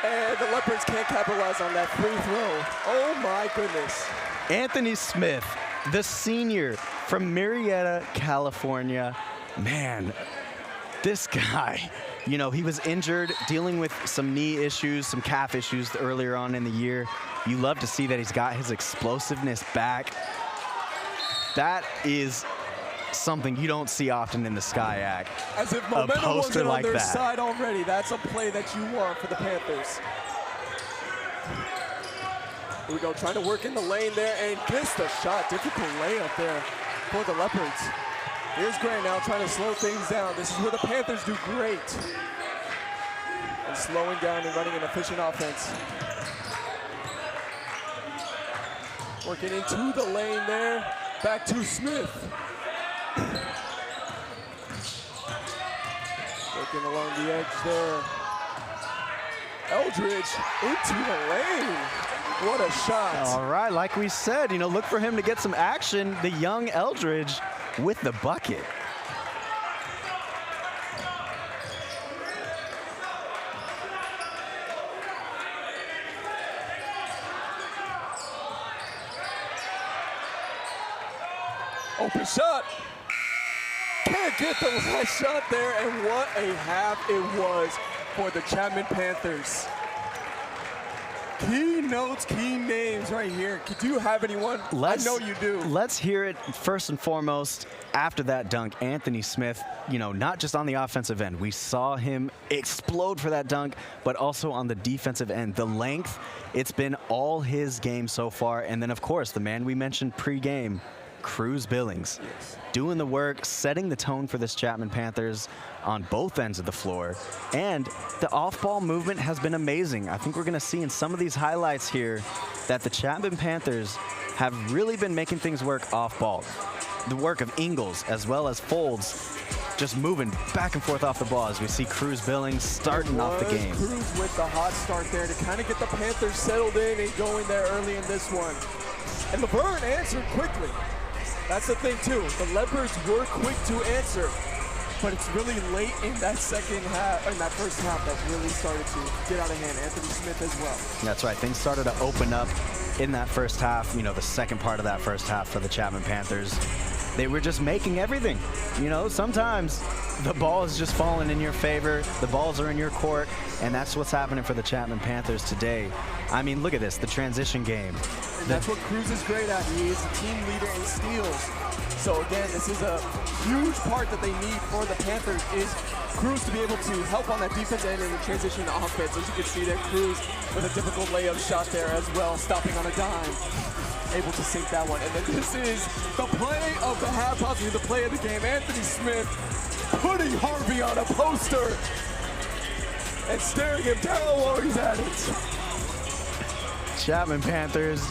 Speaker 2: And the Leopards can't capitalize on that free throw. Oh my goodness.
Speaker 1: Anthony Smith, the senior from Murrieta, California. Man, this guy, you know, he was injured, dealing with some knee issues, some calf issues earlier on in the year. You love to see that he's got his explosiveness back. That is something you don't see often in the SCIAC.
Speaker 2: As if momentum wasn't on their
Speaker 1: that.
Speaker 2: side already. That's a play that you want for the Panthers. Here we go, trying to work in the lane there and gets the shot. Difficult layup there for the Leopards. Here's Grant now trying to slow things down. This is where the Panthers do great. And slowing down and running an efficient offense. Working into the lane there. Back to Smith. Working along the edge there. Eldridge into the lane. What a shot.
Speaker 1: All right, like we said, you know, look for him to get some action. The young Eldridge with the bucket.
Speaker 2: Open shot. Can't get the last shot there, and what a half it was for the Chapman Panthers. Key notes, key names right here. Do you have anyone? I know you do.
Speaker 1: Let's hear it first and foremost. After that dunk, Anthony Smith, you know, not just on the offensive end. We saw him explode for that dunk, but also on the defensive end. The length, it's been all his game so far. And then, of course, the man we mentioned pre-game, Cruz Billings, doing the work, setting the tone for this Chapman Panthers on both ends of the floor. And the off-ball movement has been amazing. I think we're going to see in some of these highlights here that the Chapman Panthers have really been making things work off-ball. The work of Ingles as well as Folds just moving back and forth off the ball as we see Cruz Billings starting off the game.
Speaker 2: Cruz with the hot start there to kind of get the Panthers settled in and going there early in this one. And Verne answered quickly. That's the thing too. The Leopards were quick to answer, but it's really late in that second half, in that first half, that really started to get out of hand. Anthony Smith as well.
Speaker 1: That's right. Things started to open up in that first half. You know, the second part of that first half for the Chapman Panthers. they were just making everything. You know, sometimes the ball is just falling in your favor. The balls are in your court, and that's what's happening for the Chapman Panthers today. I mean, look at this, the transition game.
Speaker 2: And that's what Cruz is great at. He is the team leader in steals. So again, this is a huge part that they need for the Panthers is Cruz to be able to help on that defense end and transition to offense. As you can see there, Cruz with a difficult layup shot there as well, stopping on a dime. Able to sink that one. And then this is the play of the half, possibly the play of the game. Anthony Smith putting Harvey on a poster and staring him down while he's at it.
Speaker 1: Chapman Panthers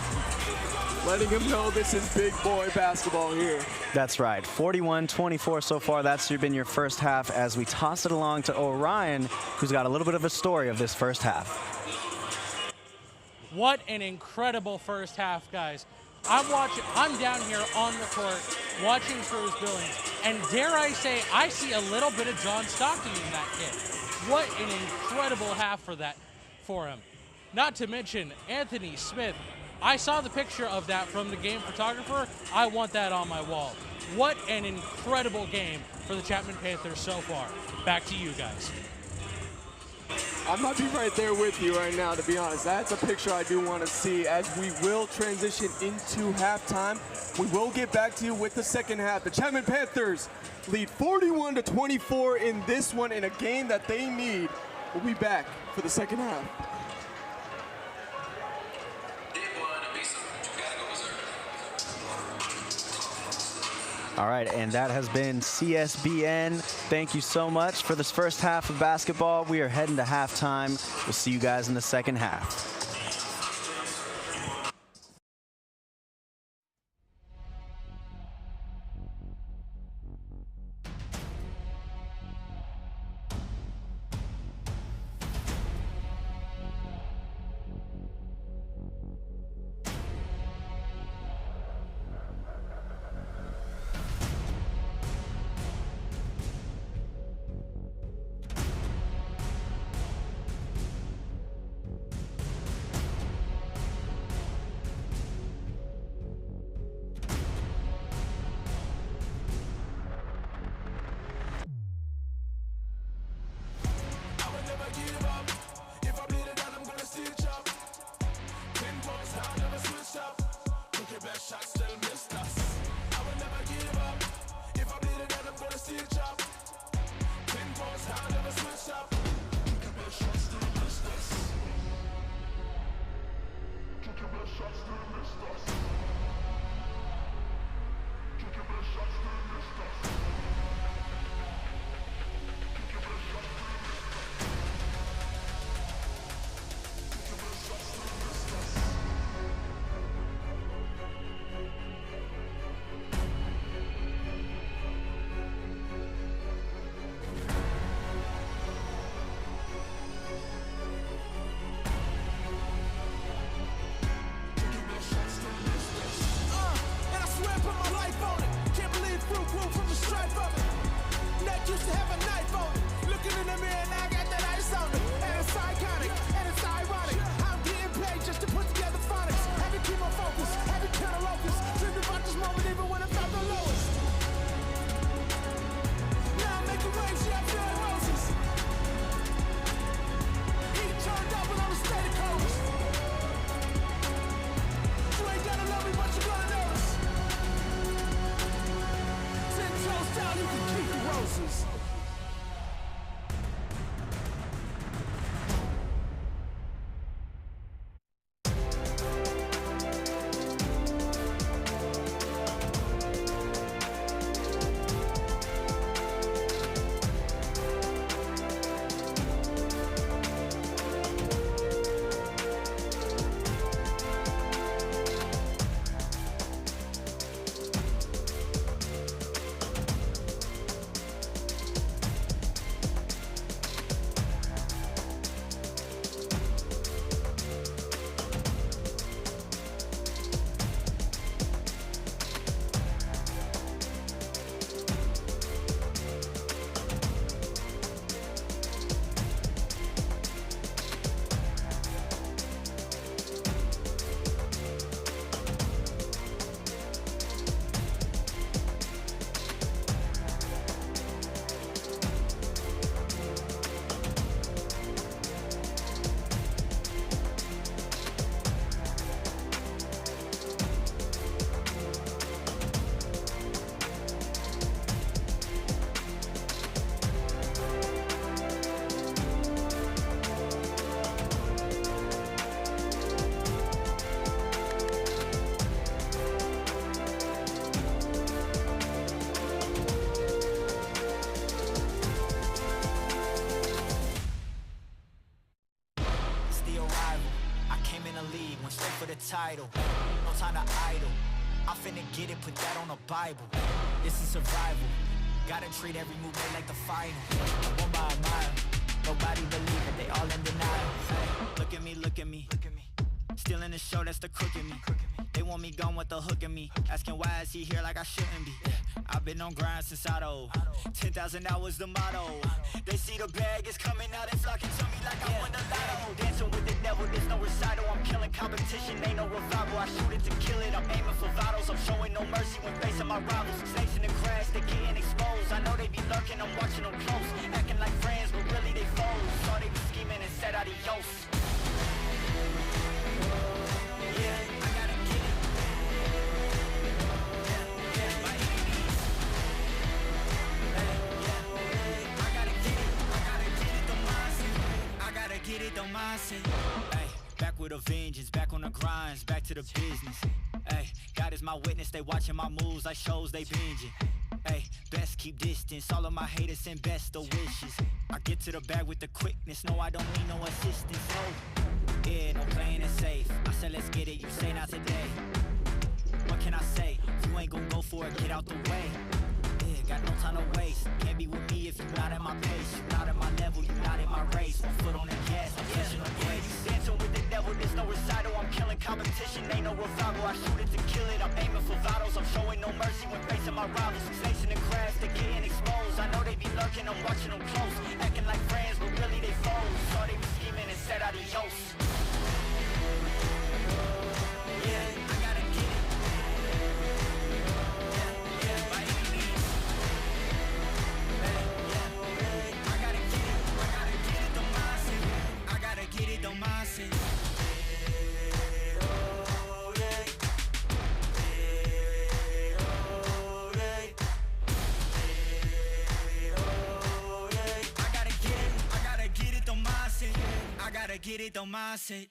Speaker 2: letting him know this is big boy basketball here.
Speaker 1: That's right, 41-24 so far. That's been your first half as we toss it along to Orion, who's got a little bit of a story of this first half.
Speaker 3: What an incredible first half, guys. I'm down here on the court watching Cruz Billings, and dare I say, I see a little bit of John Stockton in that kid. What an incredible half for him. Not to mention Anthony Smith. I saw the picture of that from the game photographer. I want that on my wall. What an incredible game for the Chapman Panthers so far. Back to you guys.
Speaker 2: I might be right there with you right now, to be honest. That's a picture I do want to see as we will transition into halftime. We will get back to you with the second half. The Chapman Panthers lead 41-24 in this one in a game that they need. We'll be back for the second half.
Speaker 1: All right, and that has been CSBN. Thank you so much for this first half of basketball. We are heading to halftime. We'll see you guys in the second half.
Speaker 4: title. No time to idle. I'm finna get it, put that on the Bible. This is survival. Gotta treat every move made like the final. One by a mile. Nobody believe it, they all in denial. Hey, look at me, look at me. Still in the show, that's the crook in me. They want me gone with the hook in me. Asking why is he here like I shouldn't be. I've been on grind since Auto. 10,000 hours the motto. They see the bag is coming out, they flocking to me like I won the lotto. Dancing with the devil, there's no recital. I'm killing competition, ain't no revival. I shoot it to kill it, I'm aiming for vitals. I'm showing no mercy when facing my rivals. Snakes in the grass, they getting exposed. I know they be lurking, I'm watching them close. Acting like friends, but really they foes. Thought they be scheming and said adios. Get it, don't mindset. Ay, back with a vengeance, back on the grinds, back to the business. Ay, God is my witness, they watching my moves like shows they binging. Ay, best keep distance, all of my haters send best of wishes. I get to the bag with the quickness, no I don't need no assistance. Oh, yeah, no playing it safe. I said let's get it, you say not today. What can I say? You ain't gon' go for it, get out the way. Yeah, got no time to waste. Can't be with me if you're not at my pace. You're not at my level, you're not in my race. One foot on the gas, I'm pushing the brakes. Dancing with the devil, there's no recital. I'm killing competition, ain't no revival. I shoot it to kill it, I'm aiming for vitals. I'm showing no mercy when facing my rivals. Snakes in the grass, they getting exposed. I know they be lurking, I'm watching them close. Acting like friends, but really they foes. Thought they be scheming and said adios. Don't mindset. I gotta get it, don't mindset. I gotta get it, don't mindset.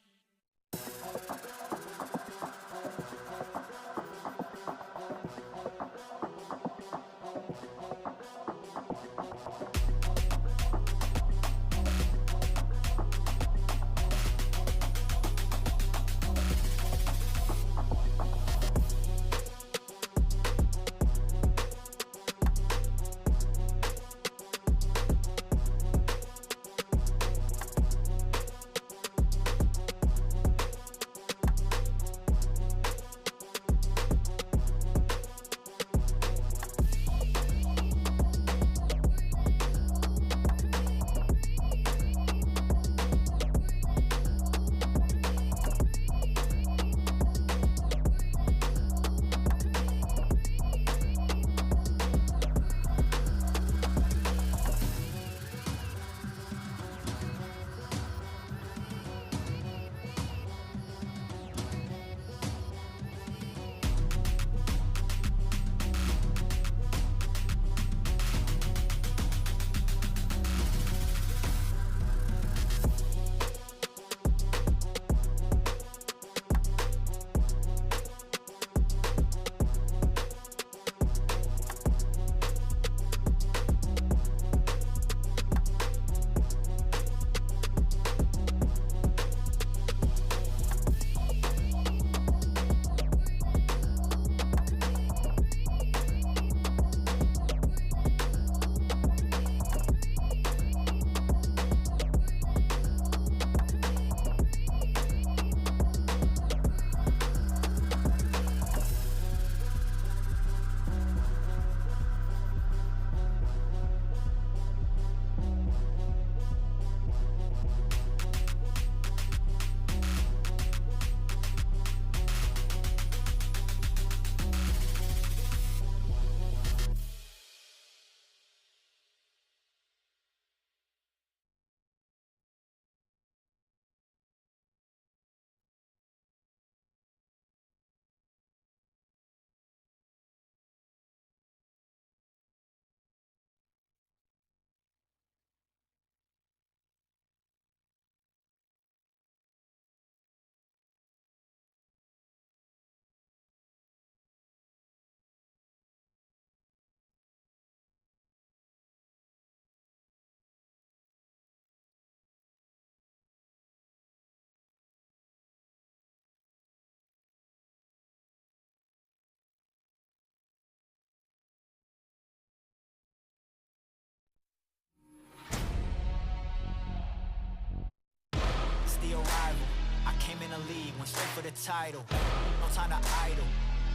Speaker 4: a rival. I came in the league, went straight for the title. No time to idle.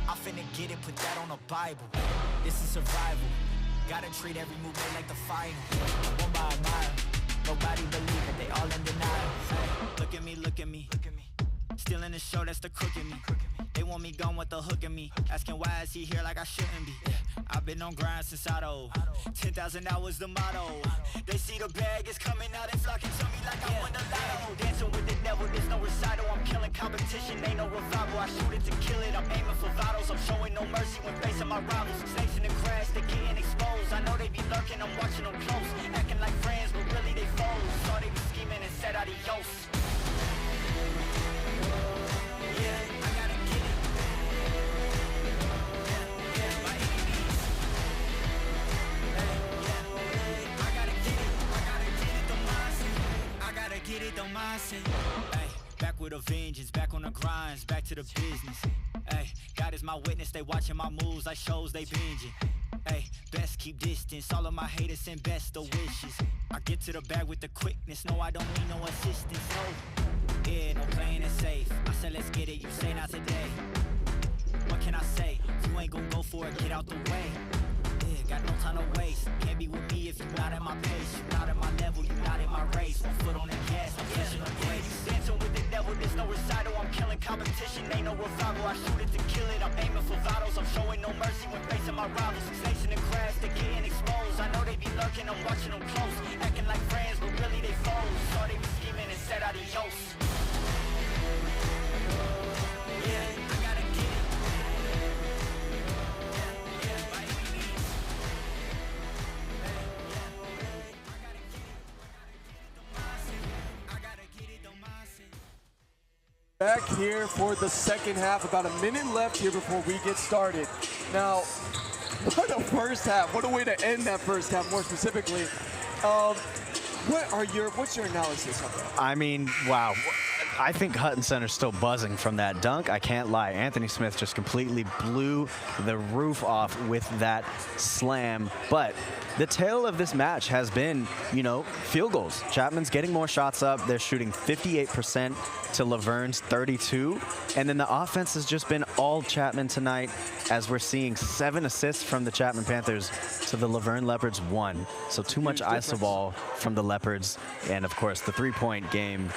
Speaker 4: I'm finna get it, put that on the Bible. This is survival. Gotta treat every move made like the final. One by a mile. Nobody believe it, they all in denial. Look at me, look at me. Still in the show, that's the crook in me. They want me gone with the hook in me. Asking why is he here like I shouldn't be. I've been on grind since Otto. 10,000 hours the motto. They see the bag is coming out and flocking to me like I won the lotto. Dancing with the devil, there's no recital. I'm killing competition, ain't no revival. I shoot it to kill it, I'm aiming for vitals. I'm showing no mercy when facing my rivals. Snakes in the grass, they getting exposed. I know they be lurking, I'm watching them close. Acting like friends, but really they foes. Thought they be scheming and said adios. Get it, don't mindset. Ay, back with a vengeance, back on the grinds, back to the business. Ay, God is my witness, they watching my moves like shows they binging. Ay, best keep distance, all of my haters send best of wishes. I get to the bag with the quickness, no I don't need no assistance, no. Yeah, no playing it safe, I said let's get it, you say not today. What can I say, you ain't gon' go for it, get out the way. Yeah, got no time to waste, can't be with me if you not at my pace. You not at my level, you not in my race. One foot on the gas, I'm pushing the brakes. Dancing with the devil, there's no recital. I'm killing competition, ain't no revival. I shoot it to kill it, I'm aiming for vitals. I'm showing no mercy when facing my rivals. Snakes in the grass, they getting exposed. I know they be lurking, I'm watching them close. Acting like friends, but really they foes. Thought they be scheming and said adios. Yeah, I gotta get it.
Speaker 2: Back here for the second half, about a minute left here before we get started. Now, what a first half. What a way to end that first half, more specifically. What's your analysis of that?
Speaker 1: I mean, wow. I think Hutton Center's still buzzing from that dunk. I can't lie. Anthony Smith just completely blew the roof off with that slam. But the tale of this match has been, you know, field goals. Chapman's getting more shots up. They're shooting 58% to Laverne's 32. And then the offense has just been all Chapman tonight, as we're seeing 7 assists from the Chapman Panthers to the Laverne Leopards 1. So too much iso ball from the Leopards. And of course, the three-point game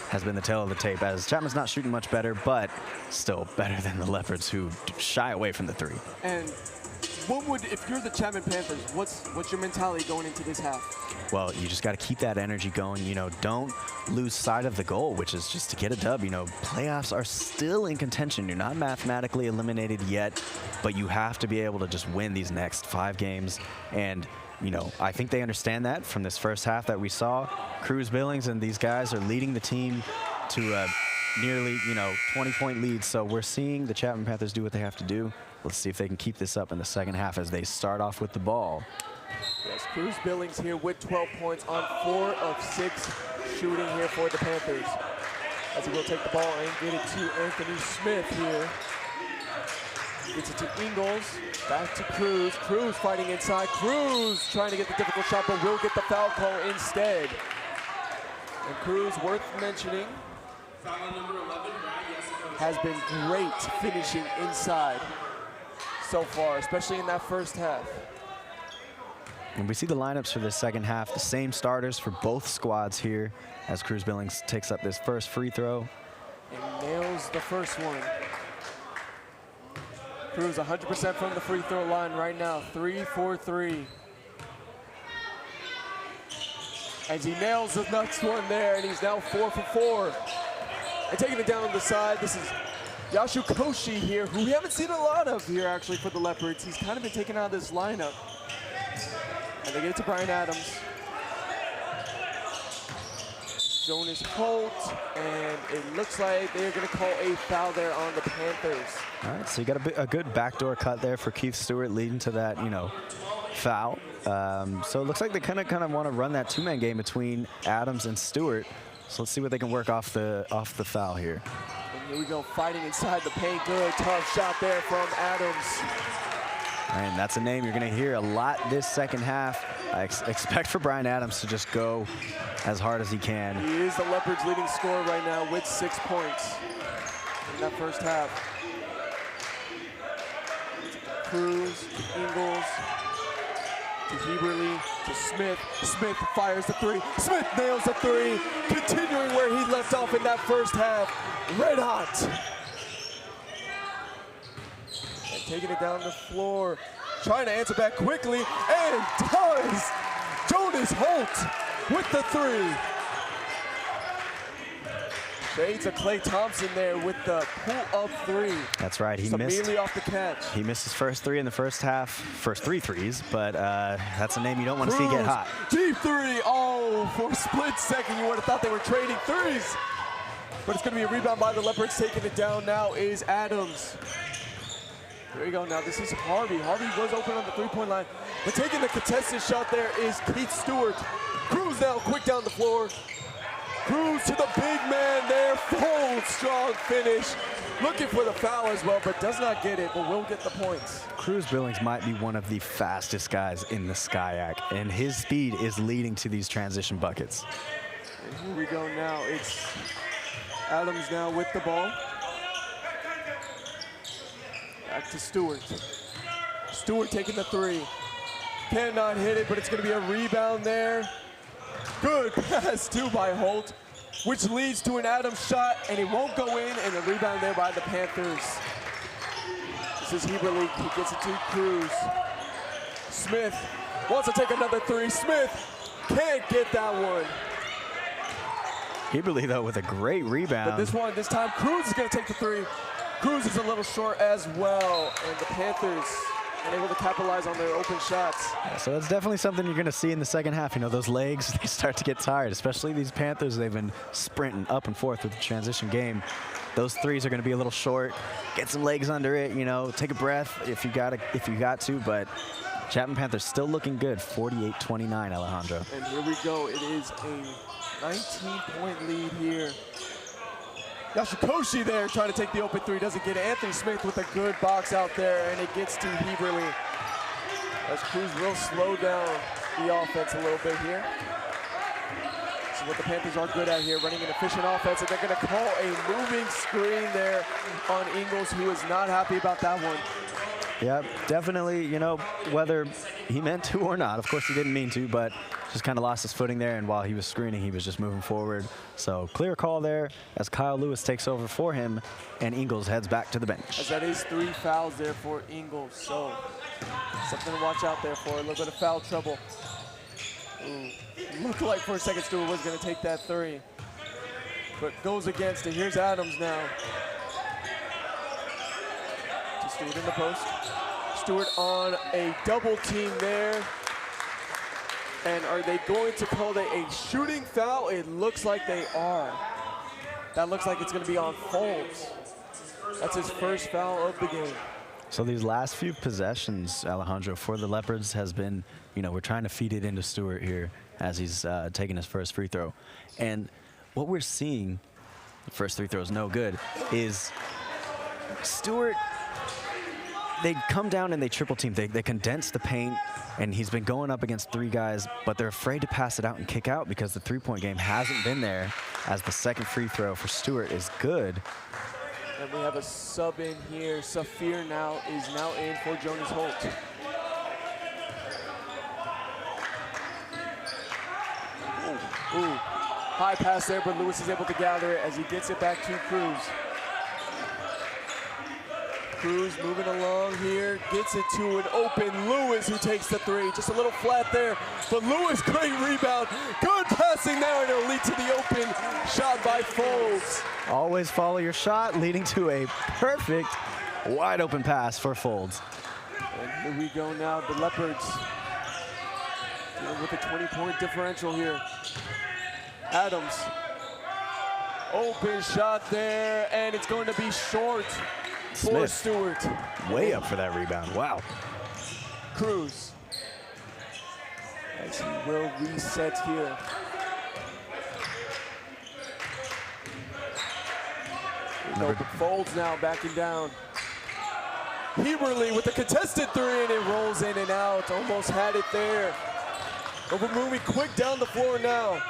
Speaker 1: has been the tail of the tape, as Chapman's not shooting much better, but still better than the Leopards, who shy away from the three.
Speaker 2: And what would, if you're the Chapman Panthers, what's your mentality going into this half?
Speaker 1: Well, you just got to keep that energy going. You know, don't lose sight of the goal, which is just to get a dub. You know, playoffs are still in contention. You're not mathematically eliminated yet, but you have to be able to just win these next 5 games. And you know, I think they understand that from this first half that we saw. Cruz Billings and these guys are leading the team to a nearly, 20-point lead. So we're seeing the Chapman Panthers do what they have to do. Let's see if they can keep this up in the second half as they start off with the ball.
Speaker 2: Yes, Cruz Billings here with 12 points on 4 of 6 shooting here for the Panthers. As he will take the ball and get it to Anthony Smith here. Gets it to Ingles, back to Cruz. Cruz fighting inside. Cruz trying to get the difficult shot, but will get the foul call instead. And Cruz, worth mentioning, has been great finishing inside so far, especially in that first half.
Speaker 1: And we see the lineups for the second half, the same starters for both squads here, as Cruz Billings takes up this first free throw.
Speaker 2: And nails the first one. Cruz 100% from the free throw line right now, 3 for 3. As he nails the next one there, and he's now 4 for 4. And taking it down on the side, this is Yashu Koshi here, who we haven't seen a lot of here actually for the Leopards. He's kind of been taken out of this lineup. And they get it to Brian Adams. Jonas Holt, and it looks like they're going to call a foul there on the Panthers.
Speaker 1: All right, so you got a good backdoor cut there for Keith Stewart, leading to that, foul. So it looks like they kind of want to run that 2-man game between Adams and Stewart. So let's see what they can work off the foul here.
Speaker 2: And here we go, fighting inside the paint. Good tough shot there from Adams.
Speaker 1: And that's a name you're going to hear a lot this second half. I expect for Brian Adams to just go as hard as he can.
Speaker 2: He is the Leopards' leading scorer right now with 6 points in that first half. Cruz, to Ingles, to Heberly, to Smith. Smith fires the three. Smith nails the three, continuing where he left off in that first half. Red hot. And taking it down the floor, trying to answer back quickly, and does. Jonas Holt with the three. Shades of Klay Thompson there with the pull-up three.
Speaker 1: That's right. He
Speaker 2: Just
Speaker 1: missed.
Speaker 2: immediately off the catch.
Speaker 1: He missed his first three in the first half, first 3 threes, but that's a name you don't want to see get hot.
Speaker 2: Deep three. Oh, for a split second, you would have thought they were trading threes. But it's going to be a rebound by the Leopards. Taking it down now is Adams. There you go. Now this is Harvey. Harvey was open on the three-point line, but taking the contested shot there is Keith Stewart. Cruz now quick down the floor. Cruz to the big man there. Full strong finish. Looking for the foul as well, but does not get it, but will get the points.
Speaker 1: Cruz Billings might be one of the fastest guys in the SCIAC, and his speed is leading to these transition buckets.
Speaker 2: And here we go now. It's Adams now with the ball. Back to Stewart. Stewart taking the three. Cannot hit it, but it's going to be a rebound there. Good pass too by Holt, which leads to an Adams shot, and it won't go in, and a rebound there by the Panthers. This is Heberly. He gets it to Cruz. Smith wants to take another three. Smith can't get that one.
Speaker 1: Heberly, though, with a great rebound.
Speaker 2: But this time, Cruz is going to take the three. Cruz is a little short as well, and the Panthers unable to capitalize on their open shots.
Speaker 1: Yeah, so it's definitely something you're going to see in the second half. You know, those legs, they start to get tired, especially these Panthers. They've been sprinting up and forth with the transition game. Those threes are going to be a little short. Get some legs under it, you know, take a breath if you got to, but Chapman Panthers still looking good, 48-29, Alejandro.
Speaker 2: And here we go. It is a 19-point lead here. Yashikoshi there trying to take the open three, doesn't get it. Anthony Smith with a good box out there, and it gets to Heberly. As Cruz will slow down the offense a little bit here. This is what the Panthers are good at here, running an efficient offense, and they're going to call a moving screen there on Ingles, who is not happy about that one.
Speaker 1: Yeah, definitely, you know, whether he meant to or not. Of course, he didn't mean to, but just kind of lost his footing there, and while he was screening, he was just moving forward. So clear call there as Kyle Lewis takes over for him, and Ingles heads back to the bench.
Speaker 2: As that is 3 fouls there for Ingles, so something to watch out there for, a little bit of foul trouble. Ooh, looked like for a second Stewart was going to take that three, but goes against it. Here's Adams now. To Stewart in the post. Stewart on a double team there. And are they going to call it a shooting foul? It looks like they are. That looks like it's going to be on Folds. That's his first foul of the game.
Speaker 1: So these last few possessions, Alejandro, for the Leopards has been, you know, we're trying to feed it into Stewart here as he's taking his first free throw. And what we're seeing, the first free throw is no good, is Stewart, they come down and they triple team. They condense the paint, and he's been going up against 3 guys, but they're afraid to pass it out and kick out because the three-point game hasn't been there, as the second free throw for Stewart is good.
Speaker 2: And we have a sub in here. Safir now is now in for Jonas Holt. Ooh, high pass there, but Lewis is able to gather it as he gets it back to Cruz. Cruz moving along here, gets it to an open Lewis, who takes the three. Just a little flat there, but Lewis, great rebound. Good passing there, and it'll lead to the open shot by Folds.
Speaker 1: Always follow your shot, leading to a perfect wide open pass for Folds.
Speaker 2: And here we go now, the Leopards dealing with a 20-point differential here. Adams, open shot there, and it's going to be short. For Stewart.
Speaker 1: Way up for that rebound. Wow.
Speaker 2: Cruz. As he will reset here. Folds now backing down. Heberly with the contested three, and it rolls in and out. Almost had it there. Over moving quick down the floor now.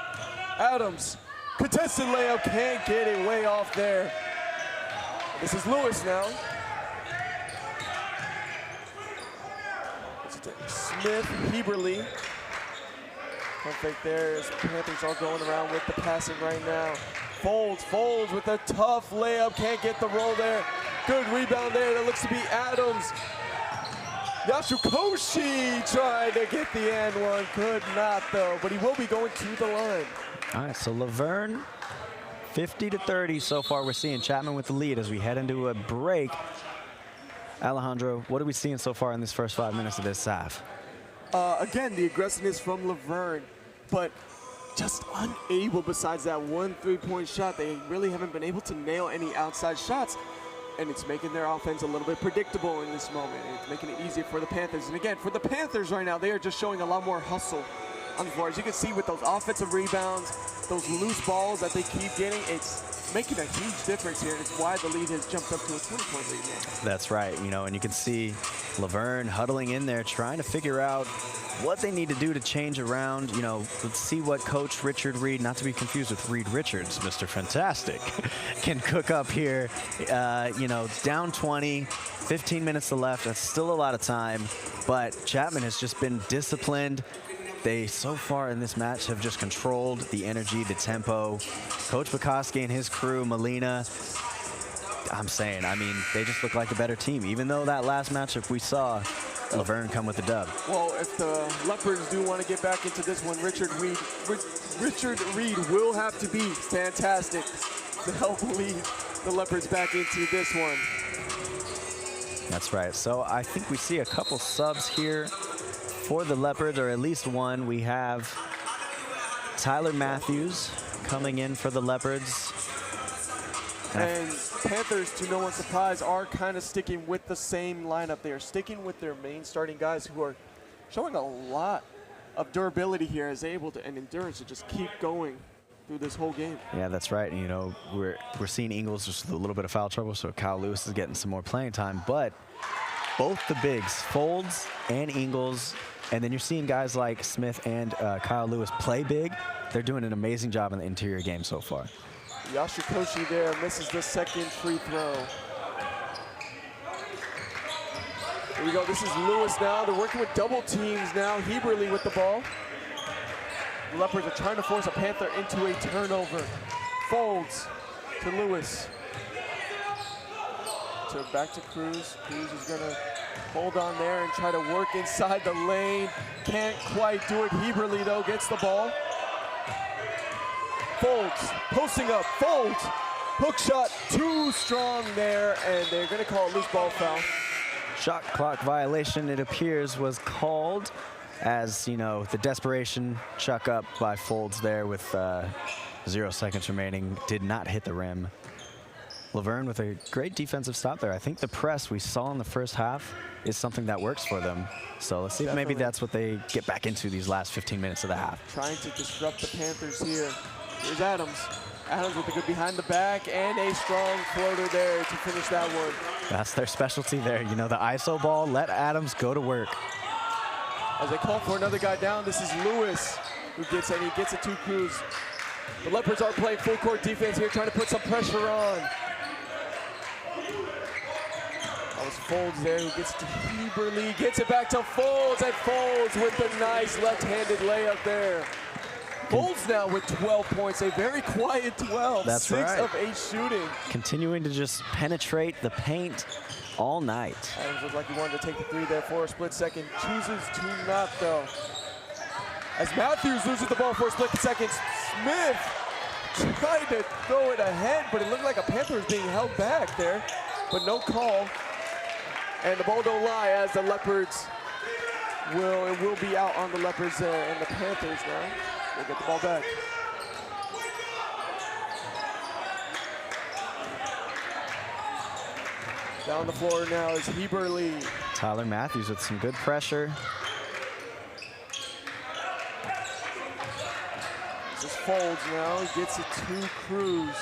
Speaker 2: Adams, contested layup, can't get it way off there. This is Lewis now. Smith, Heberly. Perfect there as Panthers are going around with the passing right now. Folds with a tough layup, can't get the roll there. Good rebound there, that looks to be Adams. Yashukoshi tried to get the and one, could not though, but he will be going to the line.
Speaker 1: All right, so Laverne, 50-30 so far. We're seeing Chapman with the lead as we head into a break. Alejandro, what are we seeing so far in this first 5 minutes of this half?
Speaker 2: Again, the aggressiveness from Laverne, but just unable besides that one three-point shot. They really haven't been able to nail any outside shots, and it's making their offense a little bit predictable in this moment. It's making it easier for the Panthers. And again, for the Panthers right now, they are just showing a lot more hustle on the floor. As you can see with those offensive rebounds, those loose balls that they keep getting, it's making a huge difference here, and it's why the lead has jumped up to a 20-point lead now.
Speaker 1: That's right, you know, and you can see Laverne huddling in there, trying to figure out what they need to do to change around. You know, let's see what Coach Richard Reed, not to be confused with Reed Richards, Mr. Fantastic, can cook up here. You know, down 20, 15 minutes left. That's still a lot of time, but Chapman has just been disciplined. They, so far in this match, have just controlled the energy, the tempo. Coach Bukowski and his crew, Molina, I mean, they just look like a better team. Even though that last matchup we saw Laverne come with the dub.
Speaker 2: Well, if the Leopards do want to get back into this one, Richard Reed will have to be fantastic to help lead the Leopards back into this one.
Speaker 1: That's right. So I think we see a couple subs here for the Leopards, or at least one. We have Tyler Matthews coming in for the Leopards.
Speaker 2: And Panthers, to no one's surprise, are kind of sticking with the same lineup. They are sticking with their main starting guys who are showing a lot of durability here, as able to, and endurance to just keep going through this whole game.
Speaker 1: Yeah, that's right. You know, we're seeing Ingles just with a little bit of foul trouble, so Kyle Lewis is getting some more playing time. But both the bigs, Folds and Ingles, and then you're seeing guys like Smith and Kyle Lewis play big. They're doing an amazing job in the interior game so far.
Speaker 2: Yashukoshi there misses the second free throw. Here we go, this is Lewis now. They're working with double teams now. Heberly with the ball. The Leopards are trying to force a Panther into a turnover. Folds to Lewis. Back to Cruz. Cruz is gonna hold on there and try to work inside the lane. Can't quite do it. Heberly though gets the ball. Folds, posting up, Folds. Hook shot, too strong there, and they're gonna call a loose ball foul.
Speaker 1: Shot clock violation, it appears, was called, as, you know, the desperation chuck up by Folds there with 0 seconds remaining did not hit the rim. Laverne with a great defensive stop there. I think the press we saw in the first half is something that works for them. So let's see if maybe that's what they get back into these last 15 minutes of the half.
Speaker 2: Trying to disrupt the Panthers here. Here's Adams. Adams with a good behind the back and a strong floater there to finish that one.
Speaker 1: That's their specialty there. You know, the ISO ball, let Adams go to work.
Speaker 2: As they call for another guy down, this is Lewis who gets it, and he gets it to Cruz. The Leopards are playing full court defense here, trying to put some pressure on. That was Folds there who gets it to Heberly, gets it back to Folds, and Folds with the nice left-handed layup there. Folds now with 12 points, a very quiet 12.
Speaker 1: That's
Speaker 2: 6
Speaker 1: right.
Speaker 2: of 8 shooting.
Speaker 1: Continuing to just penetrate the paint all night.
Speaker 2: Adams looked like he wanted to take the three there for a split second. Chooses to not though. As Matthews loses the ball for a split second, Smith tried to throw it ahead, but it looked like a Panther was being held back there, but no call. And the ball don't lie, as the Leopards will be out on the Leopards there, and the Panthers now will get the ball back. Down the floor now is Heberly.
Speaker 1: Tyler Matthews with some good pressure.
Speaker 2: This is Folds now, he gets it to Cruz.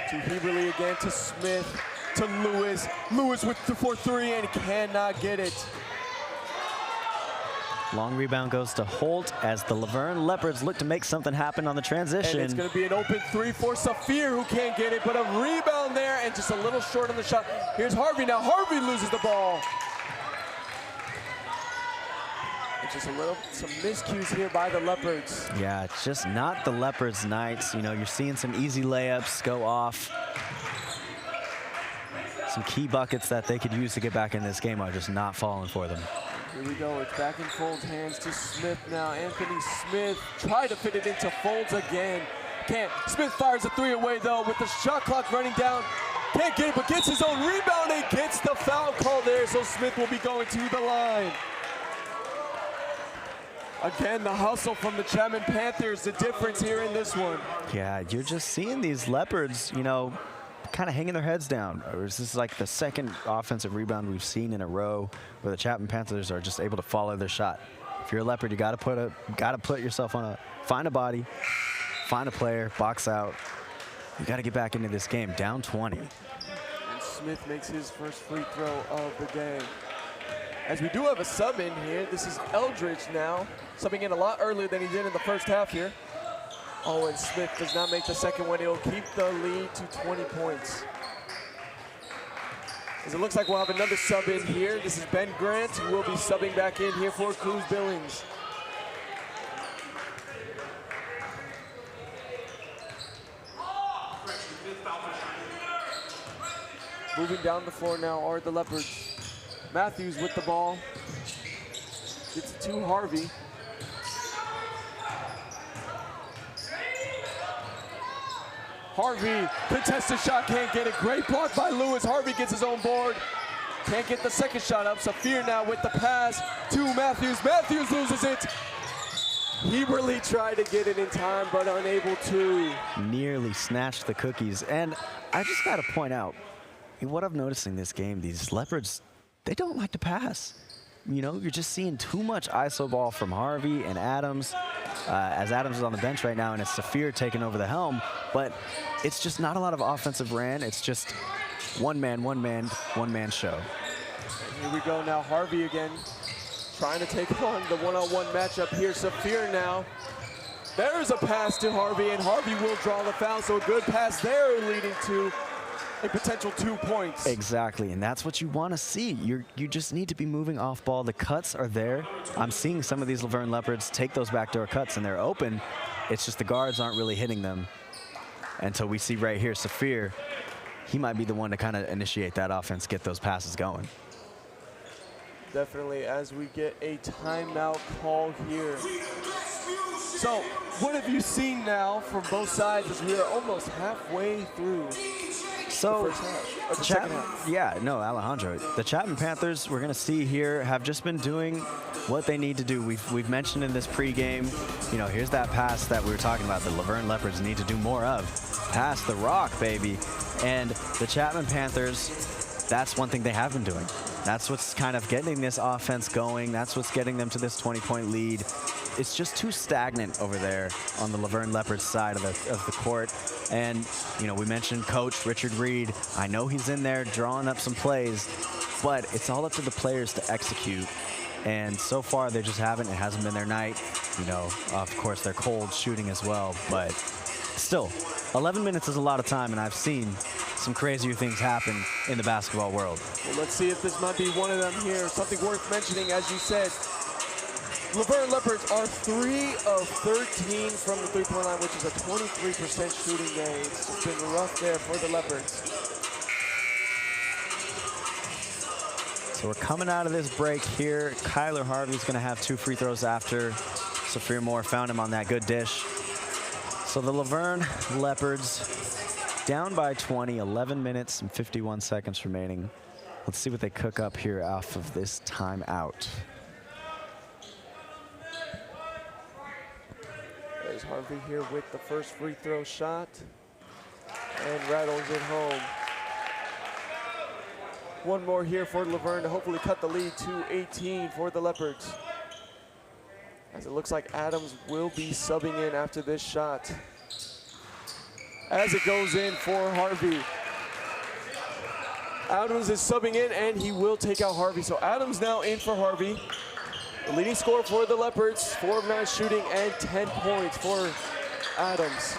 Speaker 2: To Heberly again, to Smith, to Lewis. Lewis with the 4-3 and cannot get it.
Speaker 1: Long rebound goes to Holt as the Laverne Leopards look to make something happen on the transition.
Speaker 2: And it's going to be an open three for Saphir, who can't get it, but a rebound there and just a little short on the shot. Here's Harvey now. Harvey loses the ball. And just some miscues here by the Leopards.
Speaker 1: Yeah, it's just not the Leopards' nights. You know, you're seeing some easy layups go off. Some key buckets that they could use to get back in this game are just not falling for them.
Speaker 2: Here we go, it's back in Folds' hands to Smith now. Anthony Smith tried to fit it into Folds again. Can't. Smith fires a three away though with the shot clock running down. Can't get it, but gets his own rebound and gets the foul call there, so Smith will be going to the line. Again, the hustle from the Chapman Panthers, the difference here in this one.
Speaker 1: Yeah, you're just seeing these Leopards, you know, kind of hanging their heads down. This is like the second offensive rebound we've seen in a row where the Chapman Panthers are just able to follow their shot. If you're a Leopard, you got to put yourself on find a body, find a player, box out. You got to get back into this game. Down 20.
Speaker 2: And Smith makes his first free throw of the day. As we do have a sub in here, this is Eldridge now, subbing in a lot earlier than he did in the first half here. Oh, and Smith does not make the second one. He'll keep the lead to 20 points. As it looks like we'll have another sub in here. This is Ben Grant, who will be subbing back in here for Cruz Billings. Moving down the floor now are the Leopards. Matthews with the ball. Gets it to Harvey. Harvey, contested shot, can't get it. Great block by Lewis. Harvey gets his own board. Can't get the second shot up. Saphir now with the pass to Matthews. Matthews loses it. He really tried to get it in time, but unable to.
Speaker 1: Nearly snatched the cookies. And I just got to point out, what I've noticed in this game, these Leopards, they don't like to pass. You know, you're just seeing too much ISO ball from Harvey and Adams, as Adams is on the bench right now, and it's Saphir taking over the helm. But it's just not a lot of offensive ran. It's just one man show.
Speaker 2: And here we go now, Harvey again, trying to take on the one-on-one matchup here. Saphir now. There's a pass to Harvey, and Harvey will draw the foul, so a good pass there leading to a potential 2 points.
Speaker 1: Exactly, and that's what you want to see. You just need to be moving off ball. The cuts are there. I'm seeing some of these Laverne Leopards take those backdoor cuts, and they're open. It's just the guards aren't really hitting them. Until we see right here, Saphir, he might be the one to kind of initiate that offense, get those passes going.
Speaker 2: Definitely, as we get a timeout call here. So, what have you seen now from both sides as we are almost halfway through?
Speaker 1: So,
Speaker 2: Alejandro.
Speaker 1: The Chapman Panthers, we're going to see here, have just been doing what they need to do. We've mentioned in this pregame, you know, here's that pass that we were talking about the Laverne Leopards need to do more of. Pass the rock, baby. And the Chapman Panthers, that's one thing they have been doing. That's what's kind of getting this offense going. That's what's getting them to this 20-point lead. It's just too stagnant over there on the Laverne Leopards side of the court. And, you know, we mentioned Coach Richard Reed. I know he's in there drawing up some plays, but it's all up to the players to execute. And so far, they just haven't. It hasn't been their night. You know, of course, they're cold shooting as well. But still, 11 minutes is a lot of time, and I've seen some crazier things happen in the basketball world.
Speaker 2: Well, let's see if this might be one of them here. Something worth mentioning, as you said, Laverne Leopards are 3 of 13 from the three-point line, which is a 23% shooting day. It's been rough there for the Leopards.
Speaker 1: So we're coming out of this break here. Kyler Harvey's going to have 2 free throws after. Saphir Moore found him on that good dish. So the Laverne Leopards down by 20, 11 minutes and 51 seconds remaining. Let's see what they cook up here off of this timeout.
Speaker 2: There's Harvey here with the first free throw shot and rattles it home. One more here for Laverne to hopefully cut the lead to 18 for the Leopards. As it looks like Adams will be subbing in after this shot. As it goes in for Harvey. Adams is subbing in and he will take out Harvey. So Adams now in for Harvey. The leading scorer for the Leopards, 4 of 9 shooting and 10 points for Adams.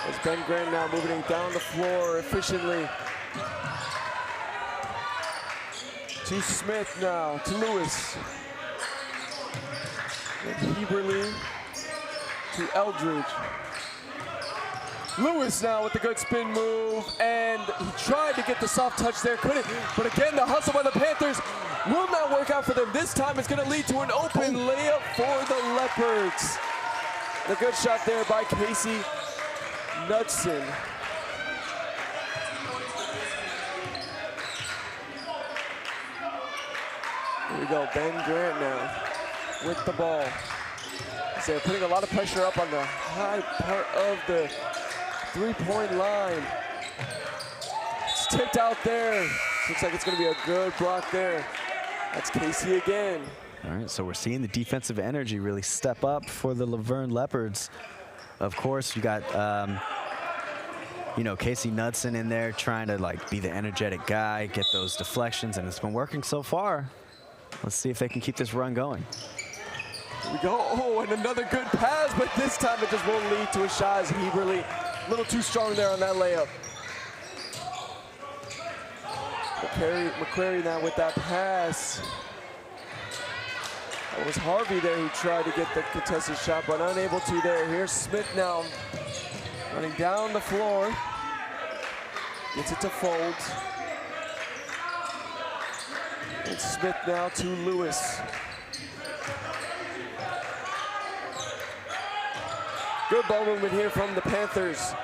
Speaker 2: As Ben Grant now moving down the floor efficiently. To Smith now, to Lewis. And Heberly to Eldridge. Lewis now with the good spin move, and he tried to get the soft touch there, couldn't. But again, the hustle by the Panthers will not work out for them. This time it's going to lead to an open layup for the Leopards. The good shot there by Casey Knudsen. Here we go, Ben Grant now with the ball. So they're putting a lot of pressure up on the high part of the three-point line. It's tipped out there. Looks like it's going to be a good block there. That's Casey again.
Speaker 1: All right, so we're seeing the defensive energy really step up for the Laverne Leopards. Of course, you got, you know, Casey Knudsen in there trying to like be the energetic guy, get those deflections, and it's been working so far. Let's see if they can keep this run going.
Speaker 2: Here we go. Oh, and another good pass, but this time it just won't lead to a shot as Heberly a little too strong there on that layup. McQuarrie now with that pass. It was Harvey there who tried to get the contested shot, but unable to there. Here's Smith now running down the floor. Gets it to Folds. And Smith now to Lewis. Good ball movement here from the Panthers.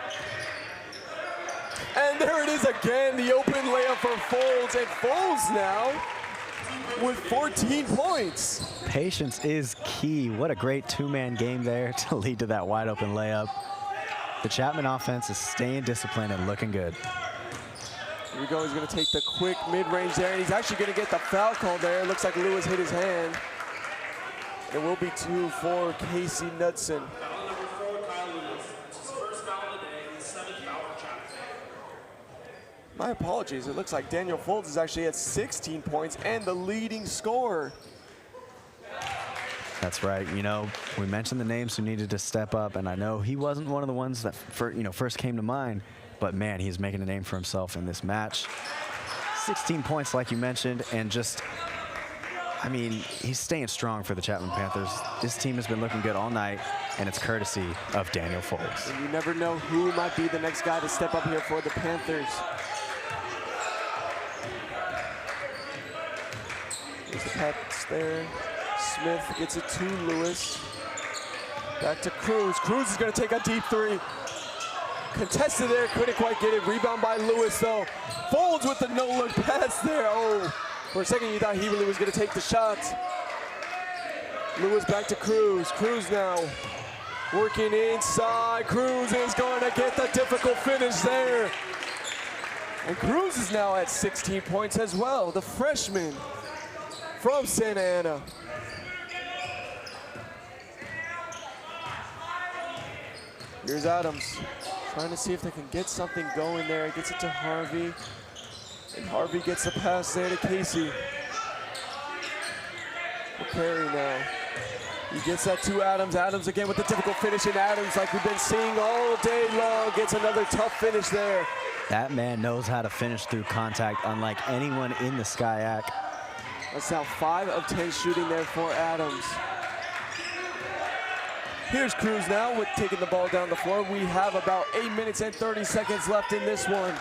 Speaker 2: And there it is again, the open layup for Folds. And Folds now with 14 points.
Speaker 1: Patience is key. What a great two-man game there to lead to that wide open layup. The Chapman offense is staying disciplined and looking good.
Speaker 2: Here we go, he's gonna take the quick mid-range there, and he's actually gonna get the foul call there. It looks like Lewis hit his hand. It will be 2 for Casey Knudsen. My apologies, it looks like Daniel Folds is actually at 16 points and the leading scorer.
Speaker 1: That's right. You know, we mentioned the names who needed to step up, and I know he wasn't one of the ones that first came to mind, but man, he's making a name for himself in this match. 16 points, like you mentioned, and just, I mean, he's staying strong for the Chapman Panthers. This team has been looking good all night, and it's courtesy of Daniel Folds.
Speaker 2: And you never know who might be the next guy to step up here for the Panthers. There's the pass there. Smith gets it to Lewis. Back to Cruz. Cruz is going to take a deep three. Contested there, couldn't quite get it. Rebound by Lewis, though. Folds with the no-look pass there. Oh, for a second you thought Heberly was going to take the shot. Lewis back to Cruz. Cruz now working inside. Cruz is going to get the difficult finish there. And Cruz is now at 16 points as well, the freshman from Santa Ana. Here's Adams, trying to see if they can get something going there. Gets it to Harvey, and Harvey gets the pass there to Casey. McQuarrie now. He gets that to Adams. Adams again with the difficult finish, and Adams, like we've been seeing all day long, gets another tough finish there.
Speaker 1: That man knows how to finish through contact, unlike anyone in the SCIAC.
Speaker 2: That's now 5 of 10 shooting there for Adams. Here's Cruz now with taking the ball down the floor. We have about 8 minutes and 30 seconds left in this one.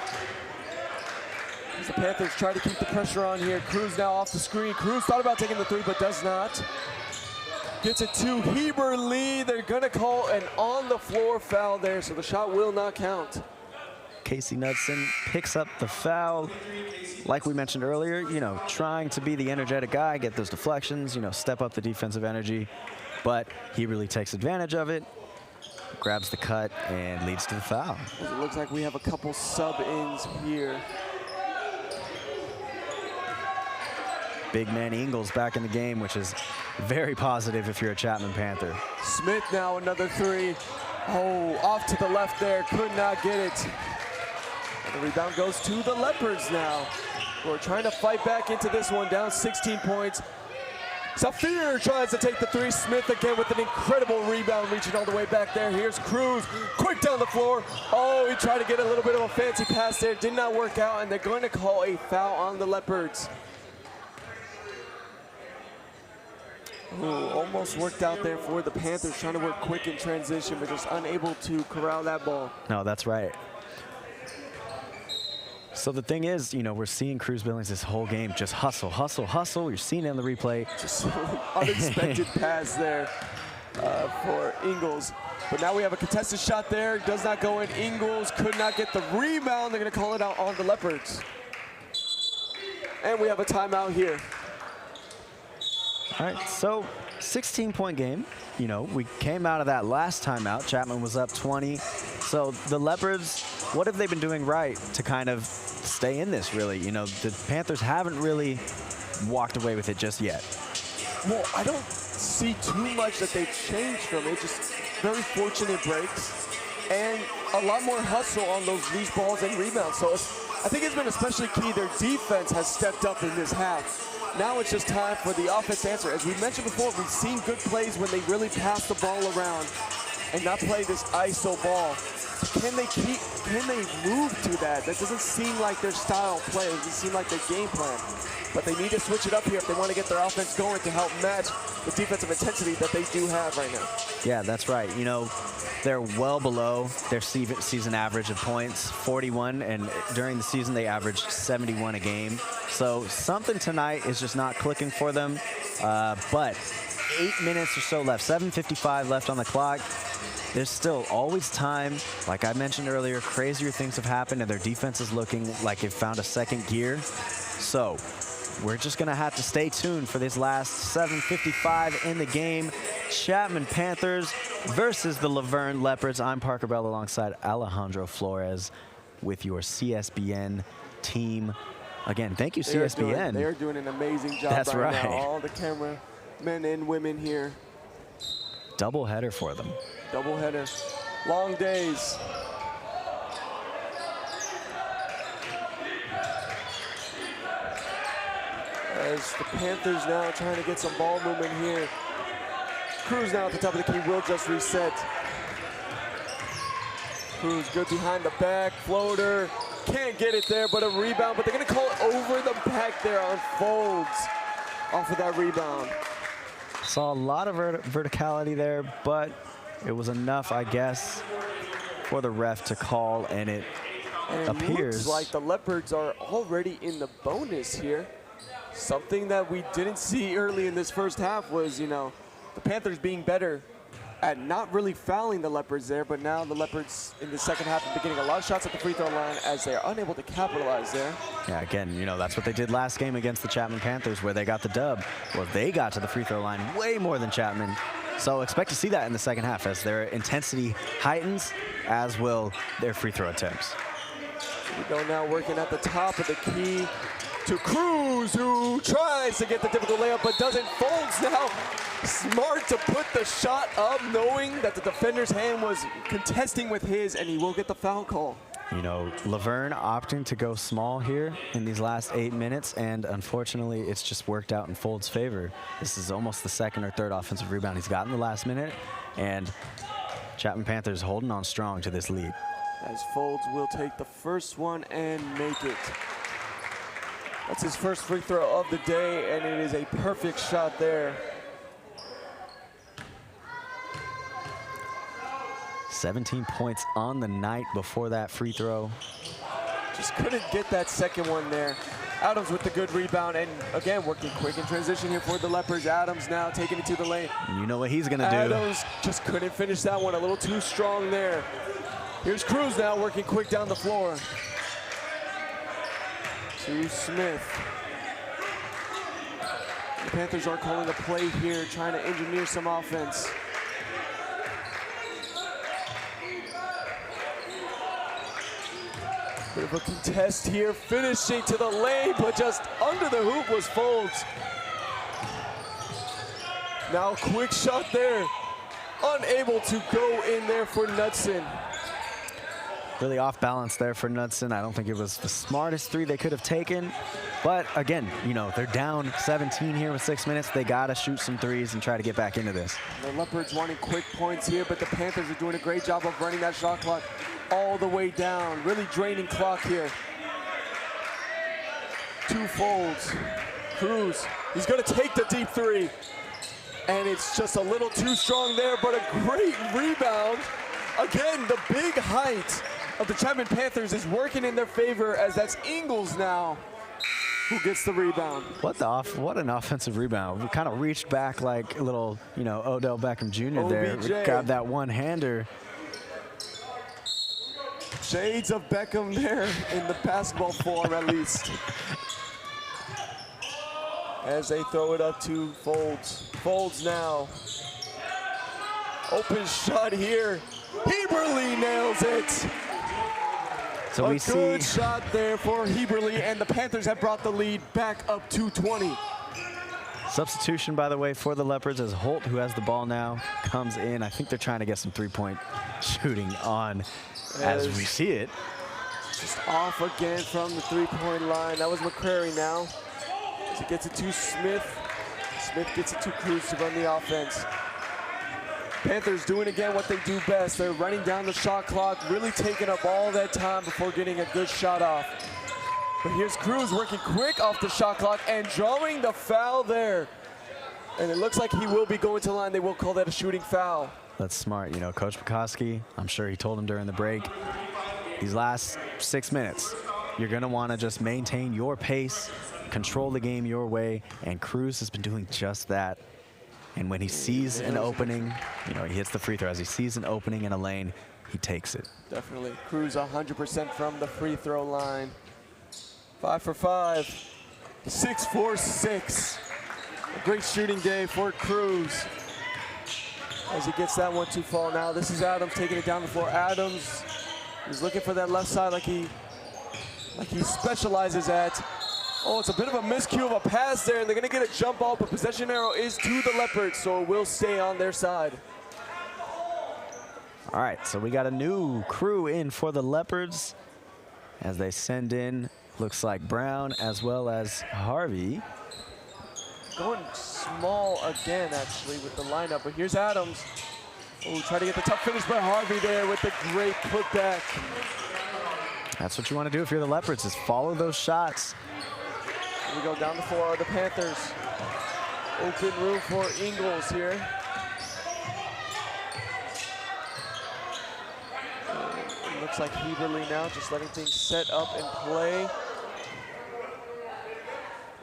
Speaker 2: As the Panthers try to keep the pressure on here. Cruz now off the screen. Cruz thought about taking the three, but does not. Gets it to Heberly. They're gonna call an on-the-floor foul there, so the shot will not count.
Speaker 1: Casey Knudsen picks up the foul. Like we mentioned earlier, you know, trying to be the energetic guy, get those deflections, you know, step up the defensive energy. But he really takes advantage of it, grabs the cut, and leads to the foul.
Speaker 2: It looks like we have a couple sub-ins here.
Speaker 1: Big man Ingles back in the game, which is very positive if you're a Chapman Panther.
Speaker 2: Smith now another three. Oh, off to the left there, could not get it. And the rebound goes to the Leopards now. We're trying to fight back into this one, down 16 points. Safir tries to take the three. Smith again with an incredible rebound, reaching all the way back there. Here's Cruz, quick down the floor. Oh, he tried to get a little bit of a fancy pass there. Did not work out, and they're going to call a foul on the Leopards. Ooh, almost worked out there for the Panthers, trying to work quick in transition, but just unable to corral that ball.
Speaker 1: No, that's right. So the thing is, you know, we're seeing Cruz Billings this whole game just hustle, hustle, hustle. You're seeing it on the replay.
Speaker 2: Just unexpected pass there for Ingles. But now we have a contested shot there. Does not go in. Ingles could not get the rebound. They're going to call it out on the Leopards. And we have a timeout here.
Speaker 1: All right, so 16-point game. You know, we came out of that last timeout. Chapman was up 20. So the Leopards, what have they been doing right to kind of stay in this, really? You know, the Panthers haven't really walked away with it just yet.
Speaker 2: Well, I don't see too much that they've changed from it. Just very fortunate breaks and a lot more hustle on those loose balls and rebounds. So I think it's been especially key. Their defense has stepped up in this half. Now it's just time for the offense to answer. As we mentioned before, we've seen good plays when they really pass the ball around and not play this ISO ball. Can they move to that? That doesn't seem like their style play. It doesn't seem like their game plan. But they need to switch it up here if they want to get their offense going to help match the defensive intensity that they do have right now.
Speaker 1: Yeah, that's right. You know, they're well below their season average of points, 41, and during the season they averaged 71 a game. So something tonight is just not clicking for them. But 8 minutes or so left, 7:55 left on the clock. There's still always time. Like I mentioned earlier, crazier things have happened, and their defense is looking like it found a second gear. So we're just going to have to stay tuned for this last 7:55 in the game. Chapman Panthers versus the Laverne Leopards. I'm Parker Bell alongside Alejandro Flores with your CSBN team. Again, thank you, CSBN.
Speaker 2: They are doing an amazing job.
Speaker 1: That's right.
Speaker 2: now. All the camera men and women here.
Speaker 1: Double header for them.
Speaker 2: Double header. Long days. As the Panthers now trying to get some ball movement here. Cruz now at the top of the key will just reset. Cruz good behind the back, floater. Can't get it there, but a rebound. But they're going to call it over the back there on Folds off of that rebound.
Speaker 1: Saw a lot of verticality there, but it was enough, I guess, for the ref to call, and it appears
Speaker 2: looks like the Leopards are already in the bonus here. Something that we didn't see early in this first half was, you know, the Panthers being better at not really fouling the Leopards there, but now the Leopards in the second half are getting a lot of shots at the free throw line as they are unable to capitalize there.
Speaker 1: Yeah, again, you know, that's what they did last game against the Chapman Panthers where they got the dub. Well, they got to the free throw line way more than Chapman. So expect to see that in the second half as their intensity heightens, as will their free throw attempts.
Speaker 2: We go now working at the top of the key to Cruz, who tries to get the difficult layup but doesn't. Folds now smart to put the shot up, knowing that the defender's hand was contesting with his, and he will get the foul call.
Speaker 1: You know, Laverne opting to go small here in these last 8 minutes, and unfortunately it's just worked out in Folds' favor. This is almost the second or third offensive rebound he's gotten the last minute, and Chapman Panthers holding on strong to this lead.
Speaker 2: As Folds will take the first one and make it. That's his first free throw of the day, and it is a perfect shot there.
Speaker 1: 17 points on the night before that free throw.
Speaker 2: Just couldn't get that second one there. Adams with the good rebound, and again, working quick in transition here for the Leopards. Adams now taking it to the lane.
Speaker 1: You know what he's gonna do.
Speaker 2: Adams just couldn't finish that one, a little too strong there. Here's Cruz now working quick down the floor. To Smith. The Panthers are calling a play here, trying to engineer some offense. Bit of a contest here, finishing to the lane, but just under the hoop was Folds. Now quick shot there, unable to go in there for Knudsen.
Speaker 1: Really off balance there for Knudsen. I don't think it was the smartest three they could have taken. But again, you know, they're down 17 here with 6 minutes. They got to shoot some threes and try to get back into this.
Speaker 2: The Leopards wanting quick points here, but the Panthers are doing a great job of running that shot clock all the way down. Really draining clock here. 2 folds. Cruz, he's going to take the deep three. And it's just a little too strong there, but a great rebound. Again, the big height of the Chapman Panthers is working in their favor, as that's Ingles now who gets the rebound.
Speaker 1: What an offensive rebound. We kind of reached back like a little, you know, Odell Beckham Jr. there.
Speaker 2: OBJ.
Speaker 1: Grabbed that one-hander.
Speaker 2: Shades of Beckham there in the basketball form, at least. As they throw it up to Folds. Folds now. Open shot here. Heberly nails it.
Speaker 1: So we
Speaker 2: A
Speaker 1: see
Speaker 2: good shot there for Heberly, and the Panthers have brought the lead back up to 20.
Speaker 1: substitution, by the way, for the Leopards as Holt, who has the ball now, comes in. I think they're trying to get some three-point shooting on as we see it.
Speaker 2: Just off again from the three-point line. That was McCrary now. As he gets it to Smith. Smith gets it to Cruz to run the offense. Panthers doing again what they do best. They're running down the shot clock, really taking up all that time before getting a good shot off. But here's Cruz working quick off the shot clock and drawing the foul there. And it looks like he will be going to the line. They will call that a shooting foul.
Speaker 1: That's smart. You know, Coach Pekoski, I'm sure he told him during the break, these last 6 minutes, you're going to want to just maintain your pace, control the game your way, and Cruz has been doing just that. And when he sees an opening, you know, he hits the free throw. As he sees an opening in a lane, he takes it.
Speaker 2: Definitely. Cruz 100% from the free throw line. 5 for 5. 6 for 6. A great shooting day for Cruz. As he gets that one to fall now. This is Adams taking it down the floor. Adams is looking for that left side like he specializes at. Oh, it's a bit of a miscue of a pass there, and they're going to get a jump ball, but possession arrow is to the Leopards, so it will stay on their side.
Speaker 1: All right, so we got a new crew in for the Leopards as they send in, looks like Brown as well as Harvey.
Speaker 2: Going small again, actually, with the lineup, but here's Adams. Oh, try to get the tough finish by Harvey there with the great putback.
Speaker 1: That's what you want to do if you're the Leopards, is follow those shots.
Speaker 2: We go down the floor of the Panthers. Open room for Ingles here. It looks like Heberly now just letting things set up and play.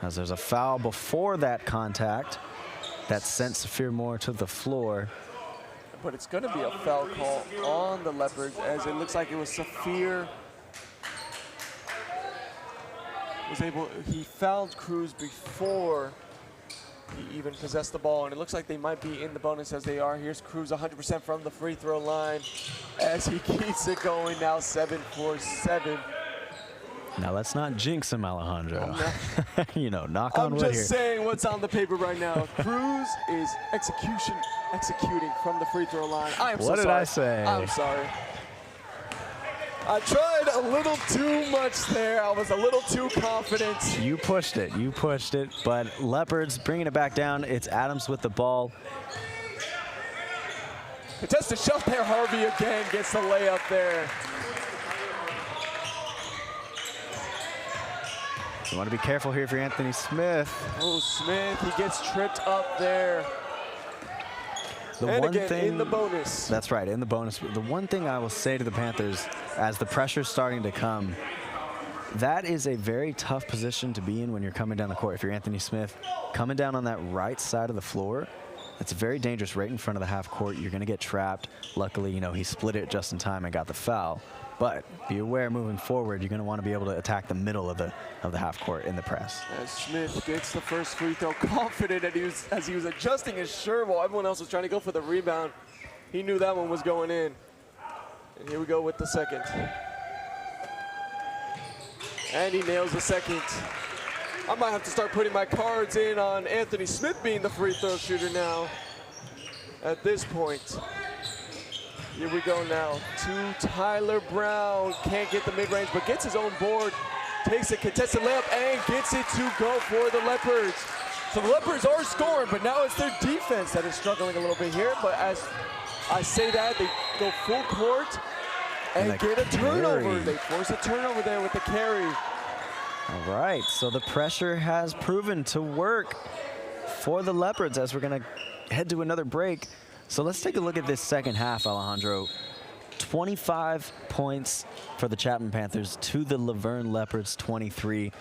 Speaker 1: As there's a foul before that contact that sent Saphir Moore to the floor.
Speaker 2: But it's going to be a foul call on the Leopards, as it looks like it was Saphir. He fouled Cruz before he even possessed the ball, and it looks like they might be in the bonus as they are. Here's Cruz 100% from the free throw line as he keeps it going now, 7 for 7.
Speaker 1: Now let's not jinx him, Alejandro. You know, knock on wood here.
Speaker 2: I'm just saying what's on the paper right now. Cruz is executing from the free throw line. I am so sorry.
Speaker 1: What did I say?
Speaker 2: I'm sorry. I tried a little too much there. I was a little too confident.
Speaker 1: You pushed it, but Leopards bringing it back down. It's Adams with the ball.
Speaker 2: Contested shot there. Harvey again gets the layup there.
Speaker 1: You want to be careful here if you're Anthony Smith.
Speaker 2: Oh, Smith, he gets tripped up there.
Speaker 1: And
Speaker 2: again, in the bonus.
Speaker 1: That's right, in the bonus. The one thing I will say to the Panthers, as the pressure's starting to come, that is a very tough position to be in when you're coming down the court. If you're Anthony Smith, coming down on that right side of the floor, it's very dangerous right in front of the half court. You're going to get trapped. Luckily, you know, he split it just in time and got the foul. But be aware moving forward, you're going to want to be able to attack the middle of the half court in the press.
Speaker 2: As Smith gets the first free throw, confident as he was adjusting his shirt while everyone else was trying to go for the rebound. He knew that one was going in. And here we go with the second. And he nails the second. I might have to start putting my cards in on Anthony Smith being the free throw shooter now at this point. Here we go now to Tyler Brown. Can't get the mid-range, but gets his own board. Takes a contested layup and gets it to go for the Leopards. So the Leopards are scoring, but now it's their defense that is struggling a little bit here. But as I say that, they go full court and get a turnover. They force a turnover there with the carry.
Speaker 1: All right, so the pressure has proven to work for the Leopards as we're gonna head to another break. So let's take a look at this second half, Alejandro. 25 points for the Chapman Panthers to the Laverne Leopards 23.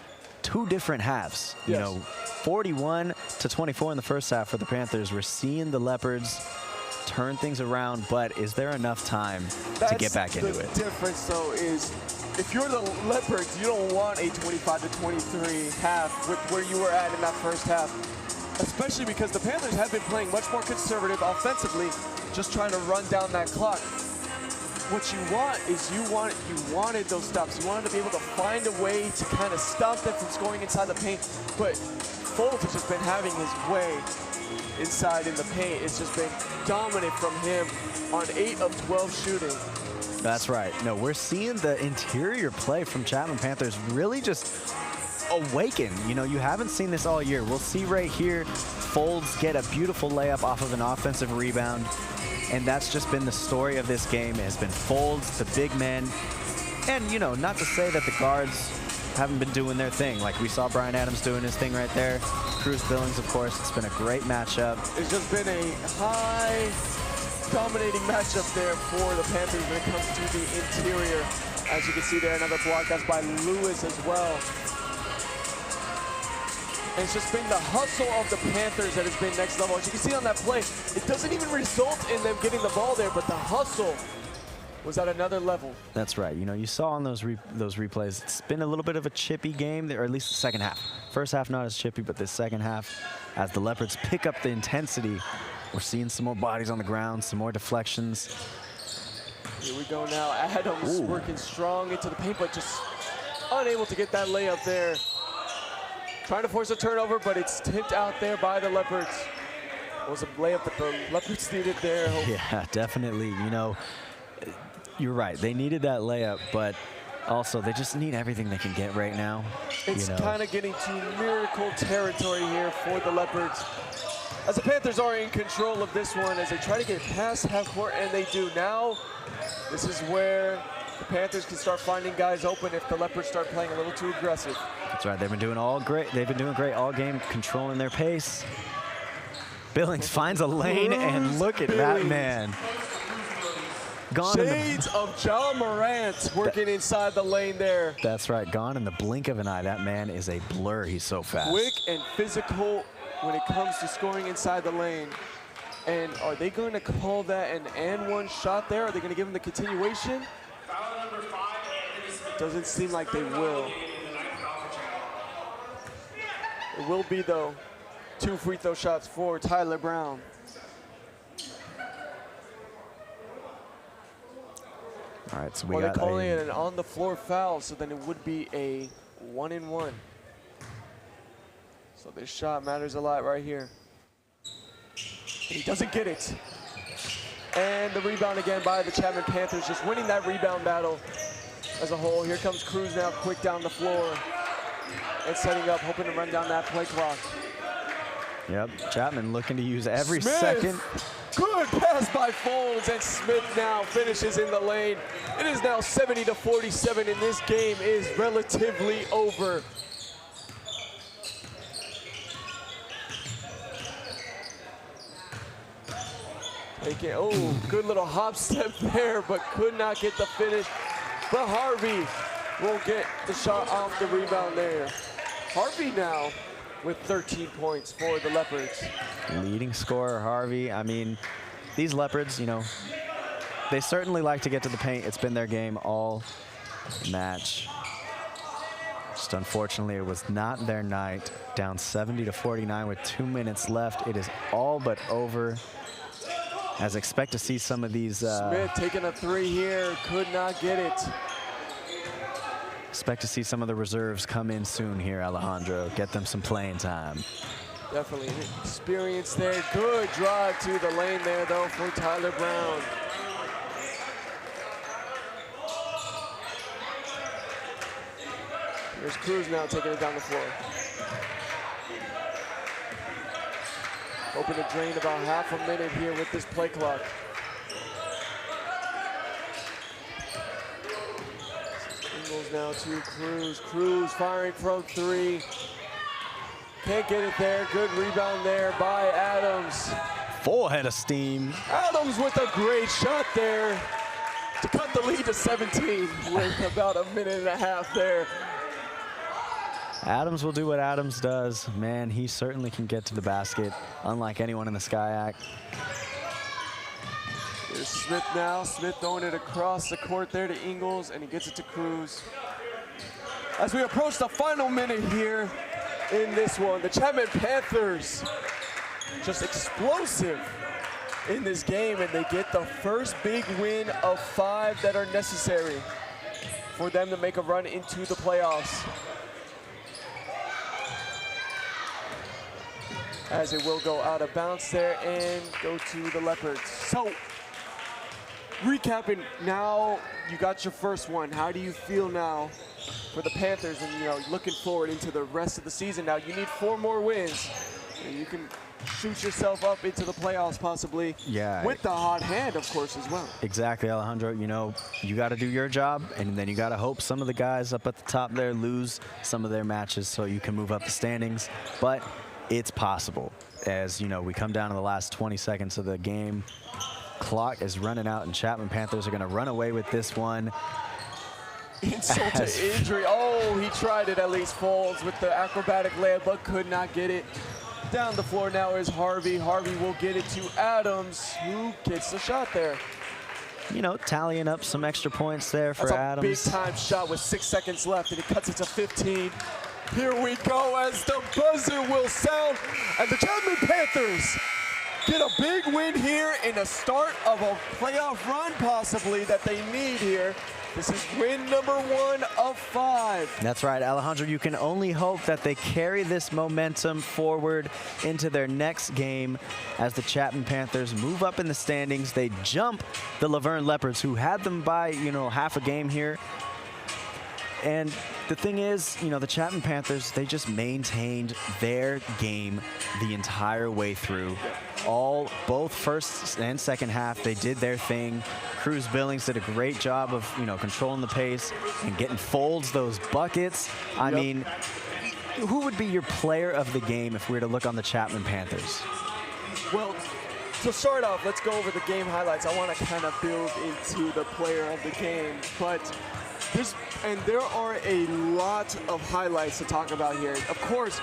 Speaker 1: Two different halves, you know, 41 to 24 in the first half for the Panthers. We're seeing the Leopards turn things around, but is there enough time to get back into it?
Speaker 2: The difference, though, is if you're the Leopards, you don't want a 25 to 23 half with where you were at in that first half, especially because the Panthers have been playing much more conservative offensively, just trying to run down that clock. What you want is you wanted those stops. You wanted to be able to find a way to kind of stop them from scoring inside the paint. But Folds has just been having his way inside in the paint. It's just been dominant from him on 8 of 12 shooting.
Speaker 1: That's right. No, we're seeing the interior play from Chapman Panthers really just awaken. You know, you haven't seen this all year. We'll see right here, Folds get a beautiful layup off of an offensive rebound. And that's just been the story of this game. It has been Folds, the big men. And, you know, not to say that the guards haven't been doing their thing. Like we saw Brian Adams doing his thing right there. Cruz Billings, of course, it's been a great matchup.
Speaker 2: It's just been a high dominating matchup there for the Panthers when it comes to the interior. As you can see there, another block. That's by Lewis as well. And it's just been the hustle of the Panthers that has been next level. As you can see on that play, it doesn't even result in them getting the ball there, but the hustle was at another level.
Speaker 1: That's right. You know, you saw on those replays, it's been a little bit of a chippy game, or at least the second half. First half not as chippy, but this second half, as the Leopards pick up the intensity, we're seeing some more bodies on the ground, some more deflections.
Speaker 2: Here we go now. Adams working strong into the paint, but just unable to get that layup there. Trying to force a turnover, but it's tipped out there by the Leopards. It was a layup that the Leopards needed there.
Speaker 1: Yeah, definitely. You know, you're right. They needed that layup, but also they just need everything they can get right now.
Speaker 2: It's kind of getting to miracle territory here for the Leopards. As the Panthers are in control of this one as they try to get past half court, and they do. Now, this is where the Panthers can start finding guys open if the Leopards start playing a little too aggressive.
Speaker 1: That's right. They've been doing great all game, controlling their pace. Billings finds a lane, and look at that man. Gone
Speaker 2: Shades of John Morant working inside the lane there.
Speaker 1: That's right. Gone in the blink of an eye. That man is a blur. He's so fast.
Speaker 2: Quick and physical when it comes to scoring inside the lane. And are they going to call that an and-one shot there? Are they going to give him the continuation? Doesn't seem like they will. It will be, though, 2 free throw shots for Tyler Brown.
Speaker 1: All right, so they're
Speaker 2: calling it an on-the-floor foul, so then it would be a 1-and-1. So this shot matters a lot right here. He doesn't get it. And the rebound again by the Chapman Panthers, just winning that rebound battle as a whole. Here comes Cruz now quick down the floor and setting up, hoping to run down that play clock.
Speaker 1: Yep, Chapman looking to use every second.
Speaker 2: Good pass by Folds, and Smith now finishes in the lane. It is now 70 to 47, and this game is relatively over. Good little hop step there, but could not get the finish. But Harvey will get the shot off the rebound there. Harvey now with 13 points for the Leopards.
Speaker 1: Leading scorer, Harvey. I mean, these Leopards, you know, they certainly like to get to the paint. It's been their game all match. Just unfortunately, it was not their night. Down 70 to 49 with 2 minutes left. It is all but over. As expect to see some of these.
Speaker 2: Smith taking a 3 here, could not get it.
Speaker 1: Expect to see some of the reserves come in soon here, Alejandro. Get them some playing time.
Speaker 2: Definitely an experience there. Good drive to the lane there, though, for Tyler Brown. There's Cruz now taking it down the floor. Hoping to drain about half a minute here with this play clock. Ingles now to Cruz. Cruz firing from three. Can't get it there. Good rebound there by Adams.
Speaker 1: Full head of steam.
Speaker 2: Adams with a great shot there to cut the lead to 17 with about a minute and a half there.
Speaker 1: Adams will do what Adams does. Man, he certainly can get to the basket, unlike anyone in the SCIAC.
Speaker 2: Here's Smith now. Smith throwing it across the court there to Ingles, and he gets it to Cruz. As we approach the final minute here in this one, the Chapman Panthers just explosive in this game, and they get the first big win of 5 that are necessary for them to make a run into the playoffs. As it will go out of bounds there and go to the Leopards. So, recapping, now you got your first one. How do you feel now for the Panthers, and you know, looking forward into the rest of the season? Now you need 4 more wins, and you can shoot yourself up into the playoffs possibly.
Speaker 1: Yeah.
Speaker 2: With the hot hand, of course, as well.
Speaker 1: Exactly, Alejandro. You know, you got to do your job, and then you got to hope some of the guys up at the top there lose some of their matches so you can move up the standings. But it's possible. As you know, we come down to the last 20 seconds of the game. Clock is running out, and Chapman Panthers are going to run away with this one.
Speaker 2: Insult to injury. Oh, he tried it at least. Folds with the acrobatic layup, but could not get it. Down the floor now is Harvey. Harvey will get it to Adams, who gets the shot there.
Speaker 1: You know, tallying up some extra points there for Adams.
Speaker 2: That's a big-time shot with 6 seconds left, and he cuts it to 15. Here we go as the buzzer will sound, and the Chapman Panthers get a big win here in the start of a playoff run possibly that they need here. This is win number 1 of 5.
Speaker 1: That's right, Alejandro. You can only hope that they carry this momentum forward into their next game as the Chapman Panthers move up in the standings. They jump the Laverne Leopards, who had them by, you know, half a game here. And the thing is, you know, the Chapman Panthers, they just maintained their game the entire way through. Both first and second half, they did their thing. Cruz Billings did a great job of, you know, controlling the pace and getting Folds those buckets. I mean, who would be your player of the game if we were to look on the Chapman Panthers?
Speaker 2: Well, to start off, let's go over the game highlights. I want to kind of build into the player of the game, but there are a lot of highlights to talk about here. Of course,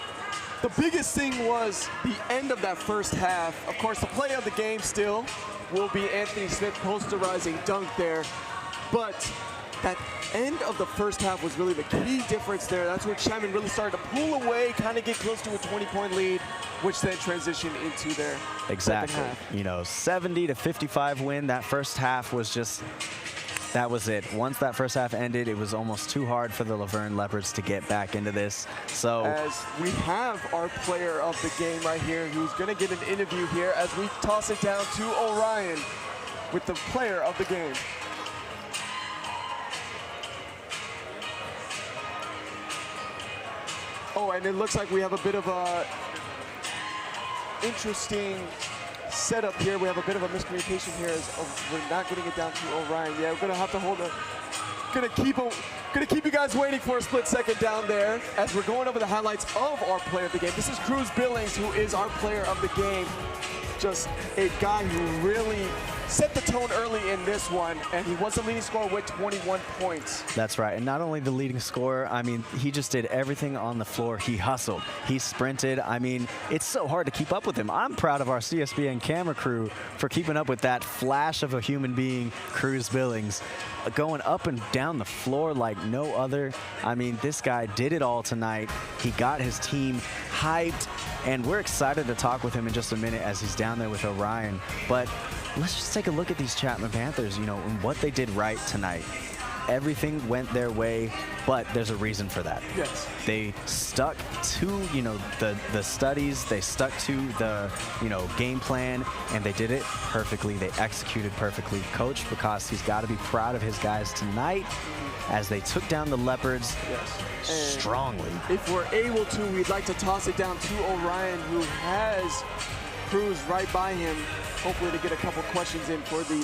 Speaker 2: the biggest thing was the end of that first half. Of course, the play of the game still will be Anthony Smith posterizing dunk there. But that end of the first half was really the key difference there. That's where Chapman really started to pull away, kind of get close to a 20-point lead, which then transitioned into their second half.
Speaker 1: You know, 70-55 win. That first half was just... that was it. Once that first half ended, it was almost too hard for the Laverne Leopards to get back into this. So
Speaker 2: as we have our player of the game right here, who's going to get an interview here as we toss it down to Orion with the player of the game. Oh, and it looks like we have a bit of a interesting setup here. We have a bit of a miscommunication here as we're not getting it down to Orion. Yeah, we're gonna have to hold gonna keep you guys waiting for a split second down there as we're going over the highlights of our player of the game. This is Cruz Billings, who is our player of the game. Just a guy who really set the tone early in this one, and he was the leading scorer with 21 points.
Speaker 1: That's right, and not only the leading scorer, I mean, he just did everything on the floor. He hustled, he sprinted. I mean, it's so hard to keep up with him. I'm proud of our CSBN camera crew for keeping up with that flash of a human being, Cruz Billings, going up and down the floor like no other. I mean, this guy did it all tonight. He got his team hyped, and we're excited to talk with him in just a minute as he's down there with Orion. But let's just take a look at these Chapman Panthers, you know, and what they did right tonight. everything went their way, but there's a reason for that.
Speaker 2: Yes.
Speaker 1: They stuck to, you know, the studies, they stuck to the, you know, game plan, and they did it perfectly. They executed perfectly. Coach Bukowski's got to be proud of his guys tonight as they took down the Leopards strongly.
Speaker 2: If we're able to, we'd like to toss it down to Orion, who has Cruz right by him, hopefully to get a couple questions in for the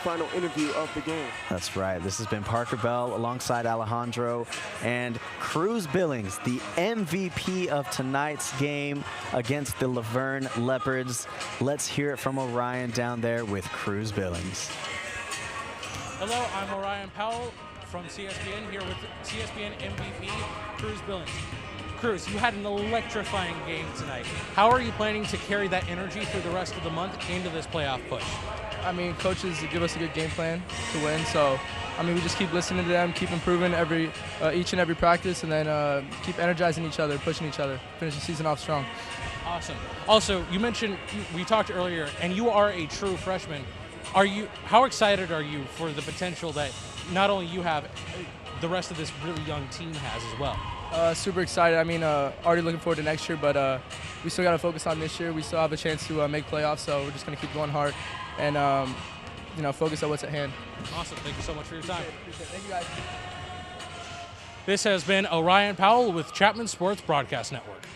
Speaker 2: final interview of the game.
Speaker 1: That's right. This has been Parker Bell alongside Alejandro and Cruz Billings, the MVP of tonight's game against the Laverne Leopards. Let's hear it from Orion down there with Cruz Billings.
Speaker 3: Hello, I'm Orion Powell from CSBN, here with CSBN MVP, Cruz Billings. Cruz, you had an electrifying game tonight. How are you planning to carry that energy through the rest of the month into this playoff push?
Speaker 5: I mean, coaches give us a good game plan to win, so I mean, we just keep listening to them, keep improving each and every practice, and then keep energizing each other, pushing each other, finish the season off strong.
Speaker 3: Awesome. Also, you mentioned, we talked earlier, and you are a true freshman. How excited are you for the potential that not only you have, the rest of this really young team has as well?
Speaker 5: Super excited. I mean, already looking forward to next year, but we still got to focus on this year. We still have a chance to make playoffs, so we're just going to keep going hard and you know, focus on what's at hand.
Speaker 3: Awesome. Thank you so much for your time.
Speaker 5: Thank you, guys.
Speaker 3: This has been Orion Powell with Chapman Sports Broadcast Network.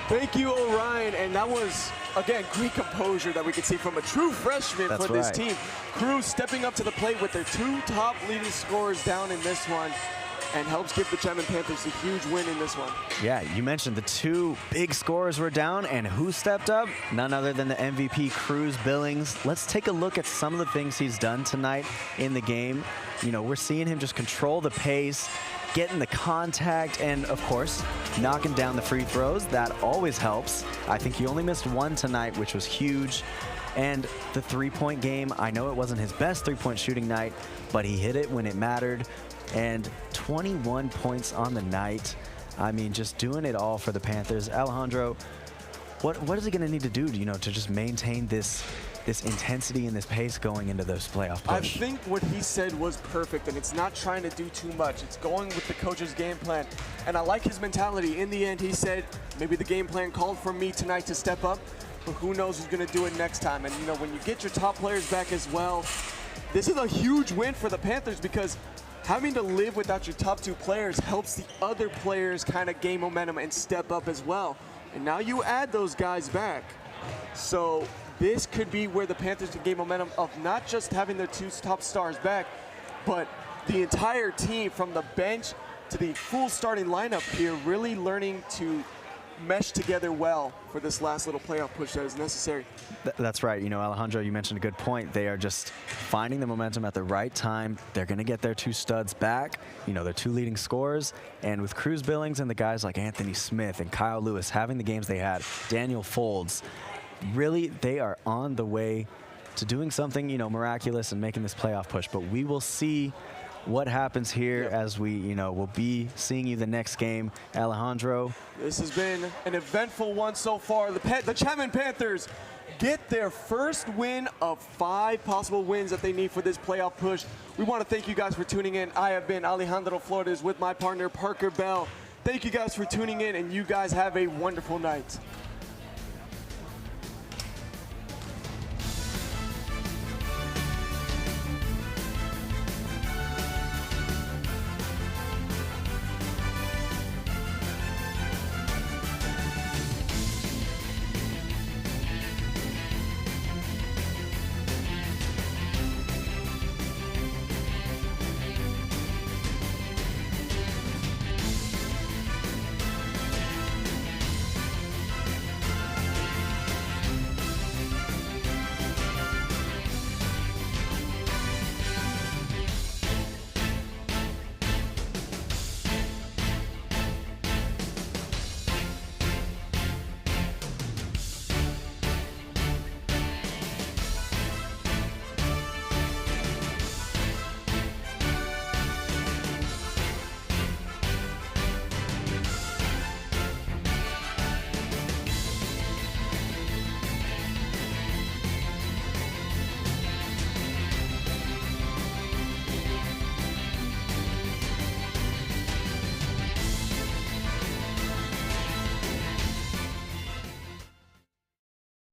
Speaker 2: Thank you, Orion. And that was, again, great composure that we could see from a true freshman for this team. Cruz stepping up to the plate with their two top leading scorers down in this one, and helps give the Chapman Panthers a huge win in this one.
Speaker 1: Yeah, you mentioned the two big scorers were down, and who stepped up? None other than the MVP, Cruz Billings. Let's take a look at some of the things he's done tonight in the game. You know, we're seeing him just control the pace, getting the contact, and of course, knocking down the free throws. That always helps. I think he only missed one tonight, which was huge. And the three-point game, I know it wasn't his best three-point shooting night, but he hit it when it mattered. And 21 points on the night. I mean, just doing it all for the Panthers. Alejandro, what is he going to need to do, you know, to just maintain this intensity and this pace going into those playoff push?
Speaker 2: I think what he said was perfect, and it's not trying to do too much. It's going with the coach's game plan. And I like his mentality. In the end, he said, maybe the game plan called for me tonight to step up, but who knows who's going to do it next time. And, you know, when you get your top players back as well, this is a huge win for the Panthers, because having to live without your top two players helps the other players kind of gain momentum and step up as well. And now you add those guys back. So this could be where the Panthers can gain momentum of not just having their two top stars back, but the entire team from the bench to the full starting lineup here really learning to mesh together well for this last little playoff push that is necessary.
Speaker 1: That's right. You know, Alejandro, you mentioned a good point. They are just finding the momentum at the right time. They're going to get their two studs back, you know, their two leading scorers. And with Cruz Billings and the guys like Anthony Smith and Kyle Lewis having the games they had, Daniel Folds, really, they are on the way to doing something, you know, miraculous and making this playoff push. But we will see what happens here as we, you know, will be seeing you the next game. Alejandro.
Speaker 2: This has been an eventful one so far. The Chapman Panthers get their first win of 5 possible wins that they need for this playoff push. We want to thank you guys for tuning in. I have been Alejandro Flores with my partner Parker Bell. Thank you guys for tuning in, and you guys have a wonderful night.